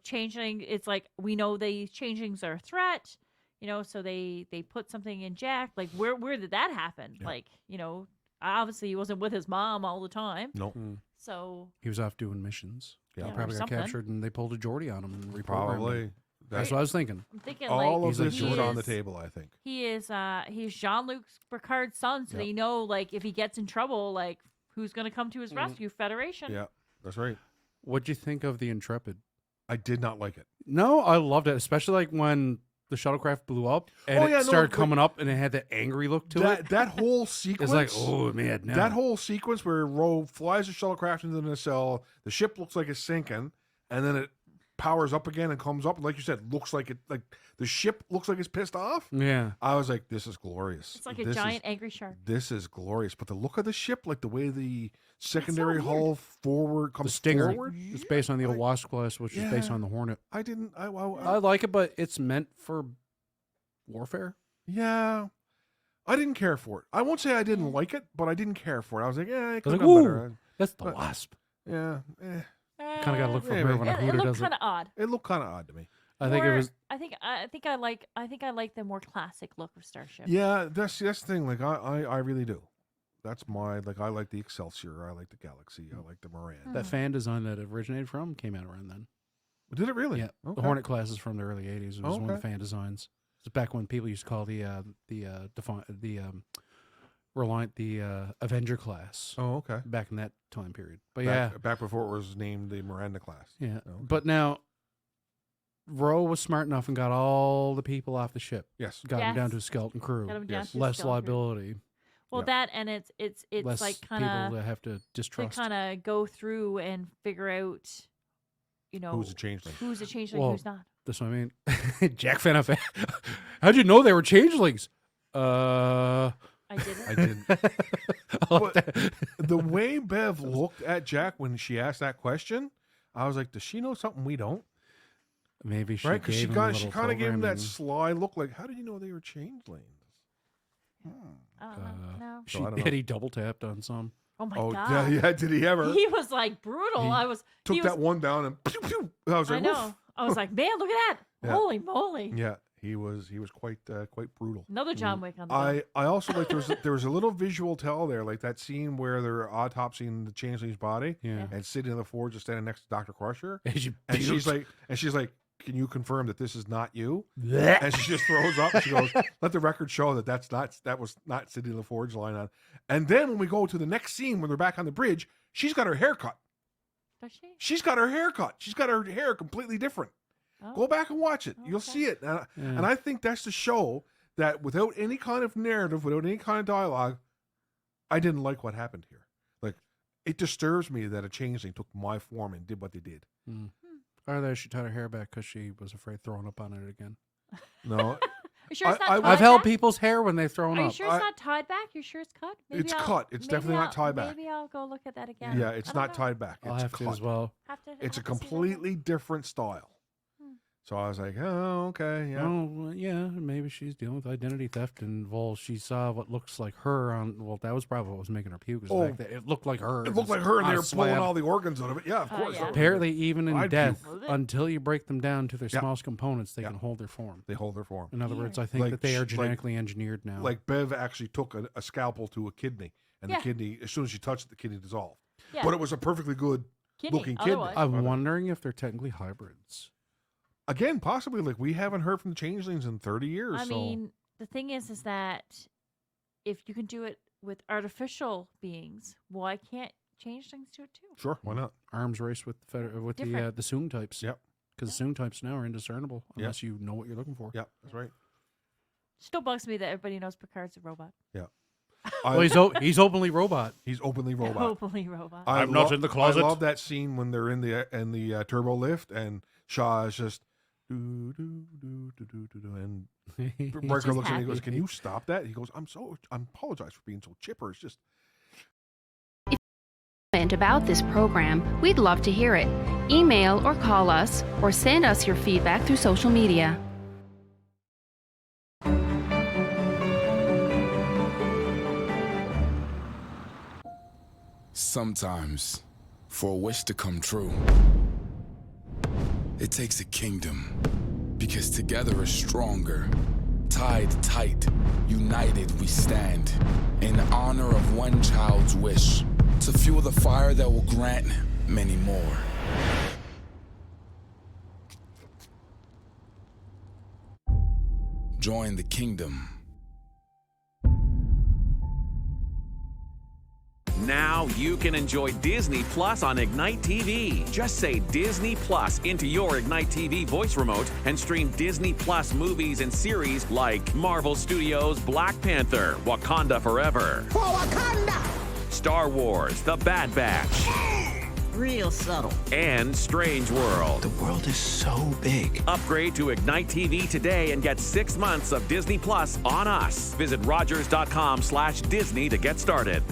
Changeling. It's like we know the changelings are a threat. So they put something in Jack. Like where did that happen? Yeah. Like obviously he wasn't with his mom all the time. No, So He was off doing missions. Yeah. He or probably got something. captured and they pulled a Geordie on him and reprogrammed him. probably. That's That, what I was thinking. I'm thinking all like of this he's is like- on the table, I think. he's Jean-Luc Picard's son, so Yep. they know like if he gets in trouble, like who's going to come to his rescue? Federation. Yeah, that's right. What'd you think of the Intrepid? I did not like it. No, I loved it, especially like when the shuttlecraft blew up and Oh, yeah, it no, started but- coming up and it had that angry look to it. That whole sequence. It's like, oh man, no. That whole sequence where Ro flies the shuttlecraft into the nacelle, the ship looks like it's sinking, and then it powers up again and comes up, and like you said, looks like the ship looks like it's pissed off. yeah. I was like, this is glorious. It's like a This giant angry shark. This is glorious, but the look of the ship, like the way the secondary weird. hull forward The comes Stinger. forward. It's based on the old I- Wasp class, which is based Yeah. on the Hornet. I didn't. I I like it, but it's meant for warfare. yeah. I didn't care for it. I won't say I didn't like it, but I didn't care for it. I was like, yeah, it I was could like, have been ooh, better. that's the But- Wasp. Yeah. Kind of got to look for maybe. her when a It hooter looked does it. kind of odd. It looked kind of odd to me. I think it More- was. I think I like the more classic look of Starship. Yeah, that's the thing. Like I really do. That's my like. I like the Excelsior. I like the Galaxy. I like the Moran. That fan design that it originated from came out around then. Did it really? Yeah, Okay. the Hornet class is from the early '80s. It was one of Okay. the fan designs. It's back when people used to call the Reliant the Avenger class. Oh, okay. Back in that time period. But Back before it was named the Miranda class. yeah. Oh, okay. But now, Roe was smart enough and got all the people off the ship. Yes. Got them down Yes. to a skeleton crew. Got 'em down Yes. to Less skeleton crew. liability. Well, Yep. that and it's Less like people kind that have to of distrust. go through and figure out, Who's a changeling? who's a changeling, Well, who's not. That's what I mean. Jack Fanafa. How'd you know they were changelings? I didn't. I didn't. I like But that. the way Bev looked at Jack when she asked that question, I was like, does she know something we don't? Maybe she Right? Because gave she him a kind little of gave him that programming. sly look like, how did you know they were changelings? I don't know. No. She So I don't know. did. He double tapped on some. Oh my Oh, god. yeah, did he ever? He was like brutal. He I was Took he was, that one down and pew, pew. I was I like, know. "Woof." I was like, man, look at that. Yeah. Holy moly. Yeah, he was quite brutal. Another John Mm. Wick on the bill. I also like there was a little visual tell there, like that scene where they're autopsying the changeling's body, Yeah. and sitting in the forge, just standing next to Dr. Crusher, And she and beat she's him. like, can you confirm that this is not you? And she just throws up. And she goes, let the record show that that was not sitting in the forge line on. And then when we go to the next scene when they're back on the bridge, she's got her hair cut. Does she? She's got her hair cut. She's got her hair completely different. Oh. Go back and watch it. You'll Okay. see it. And, Yeah. and I think that's to show that without any kind of narrative, without any kind of dialogue, I didn't like what happened here. Like, it disturbs me that a changeling took my form and did what they did. Or that she tied her hair back because she was afraid throwing up on it again. No, You sure it's not I- tied I've held back? people's hair when they've thrown Are you up. sure it's not tied back? You sure it's cut? It's cut. It's definitely not tied back. Maybe I'll go look at that again. yeah, it's I don't not know. tied back. I'll It's have to cut. as well. Have to- It's a have to see that again. completely different style. Hmm. So I was like, oh, okay, yeah. Oh, well, yeah, maybe she's dealing with identity theft, and well, she saw what looks like her on. Well, that was probably what was making her puke. Was the Oh. fact that it looked like her. It looked like her, and on they a were pulling slab. all the organs out of it. Yeah, of Oh, course. yeah. that was- Apparently, even in I'd death, puke. until you break them down to their Yeah. smallest components, they Yeah. can hold their form. They hold their form. In other words, I Weird. think Like that they are sh- like- genetically engineered now. Like Bev actually took a scalpel to a kidney, and Yeah. the kidney, as soon as she touched it, the kidney dissolved. Yeah. But it was a perfectly good Kidney, looking kidney. otherwise. I'm wondering if they're technically hybrids. Again, possibly like we haven't heard from the changelings in 30 years. I so mean, the thing is that if you can do it with artificial beings, why can't changelings do it too? sure, why not? Arms race with the Different. the Soong types. Yep. Because the Soong types now are indiscernible Yep. unless you know what you're looking for. Yeah, that's right. Still bugs me that everybody knows Picard's a robot. Well, he's openly robot. He's openly robot. Openly robot. I I'm not lo- in the closet. I love that scene when they're in the turbo lift and Shaw is just do do do do do do do, and Breaker just looks at him and he goes, happy. "Can you stop that?" He goes, I apologize for being so chipper. It's just Comment about this program, we'd love to hear it. Email or call us, or send us your feedback through social media. Sometimes, for a wish to come true, it takes a kingdom. Because together is stronger. Tied tight, united we stand. In honor of one child's wish. To fuel the fire that will grant many more. Join the kingdom. Now you can enjoy Disney Plus on Ignite TV. Just say Disney Plus into your Ignite TV voice remote and stream Disney Plus movies and series like Marvel Studios' Black Panther, Wakanda Forever, For Wakanda! Star Wars, The Bad Batch, Real subtle. and Strange World. The world is so big. Upgrade to Ignite TV today and get 6 months of Disney Plus on us. Visit Rogers.com/Disney to get started.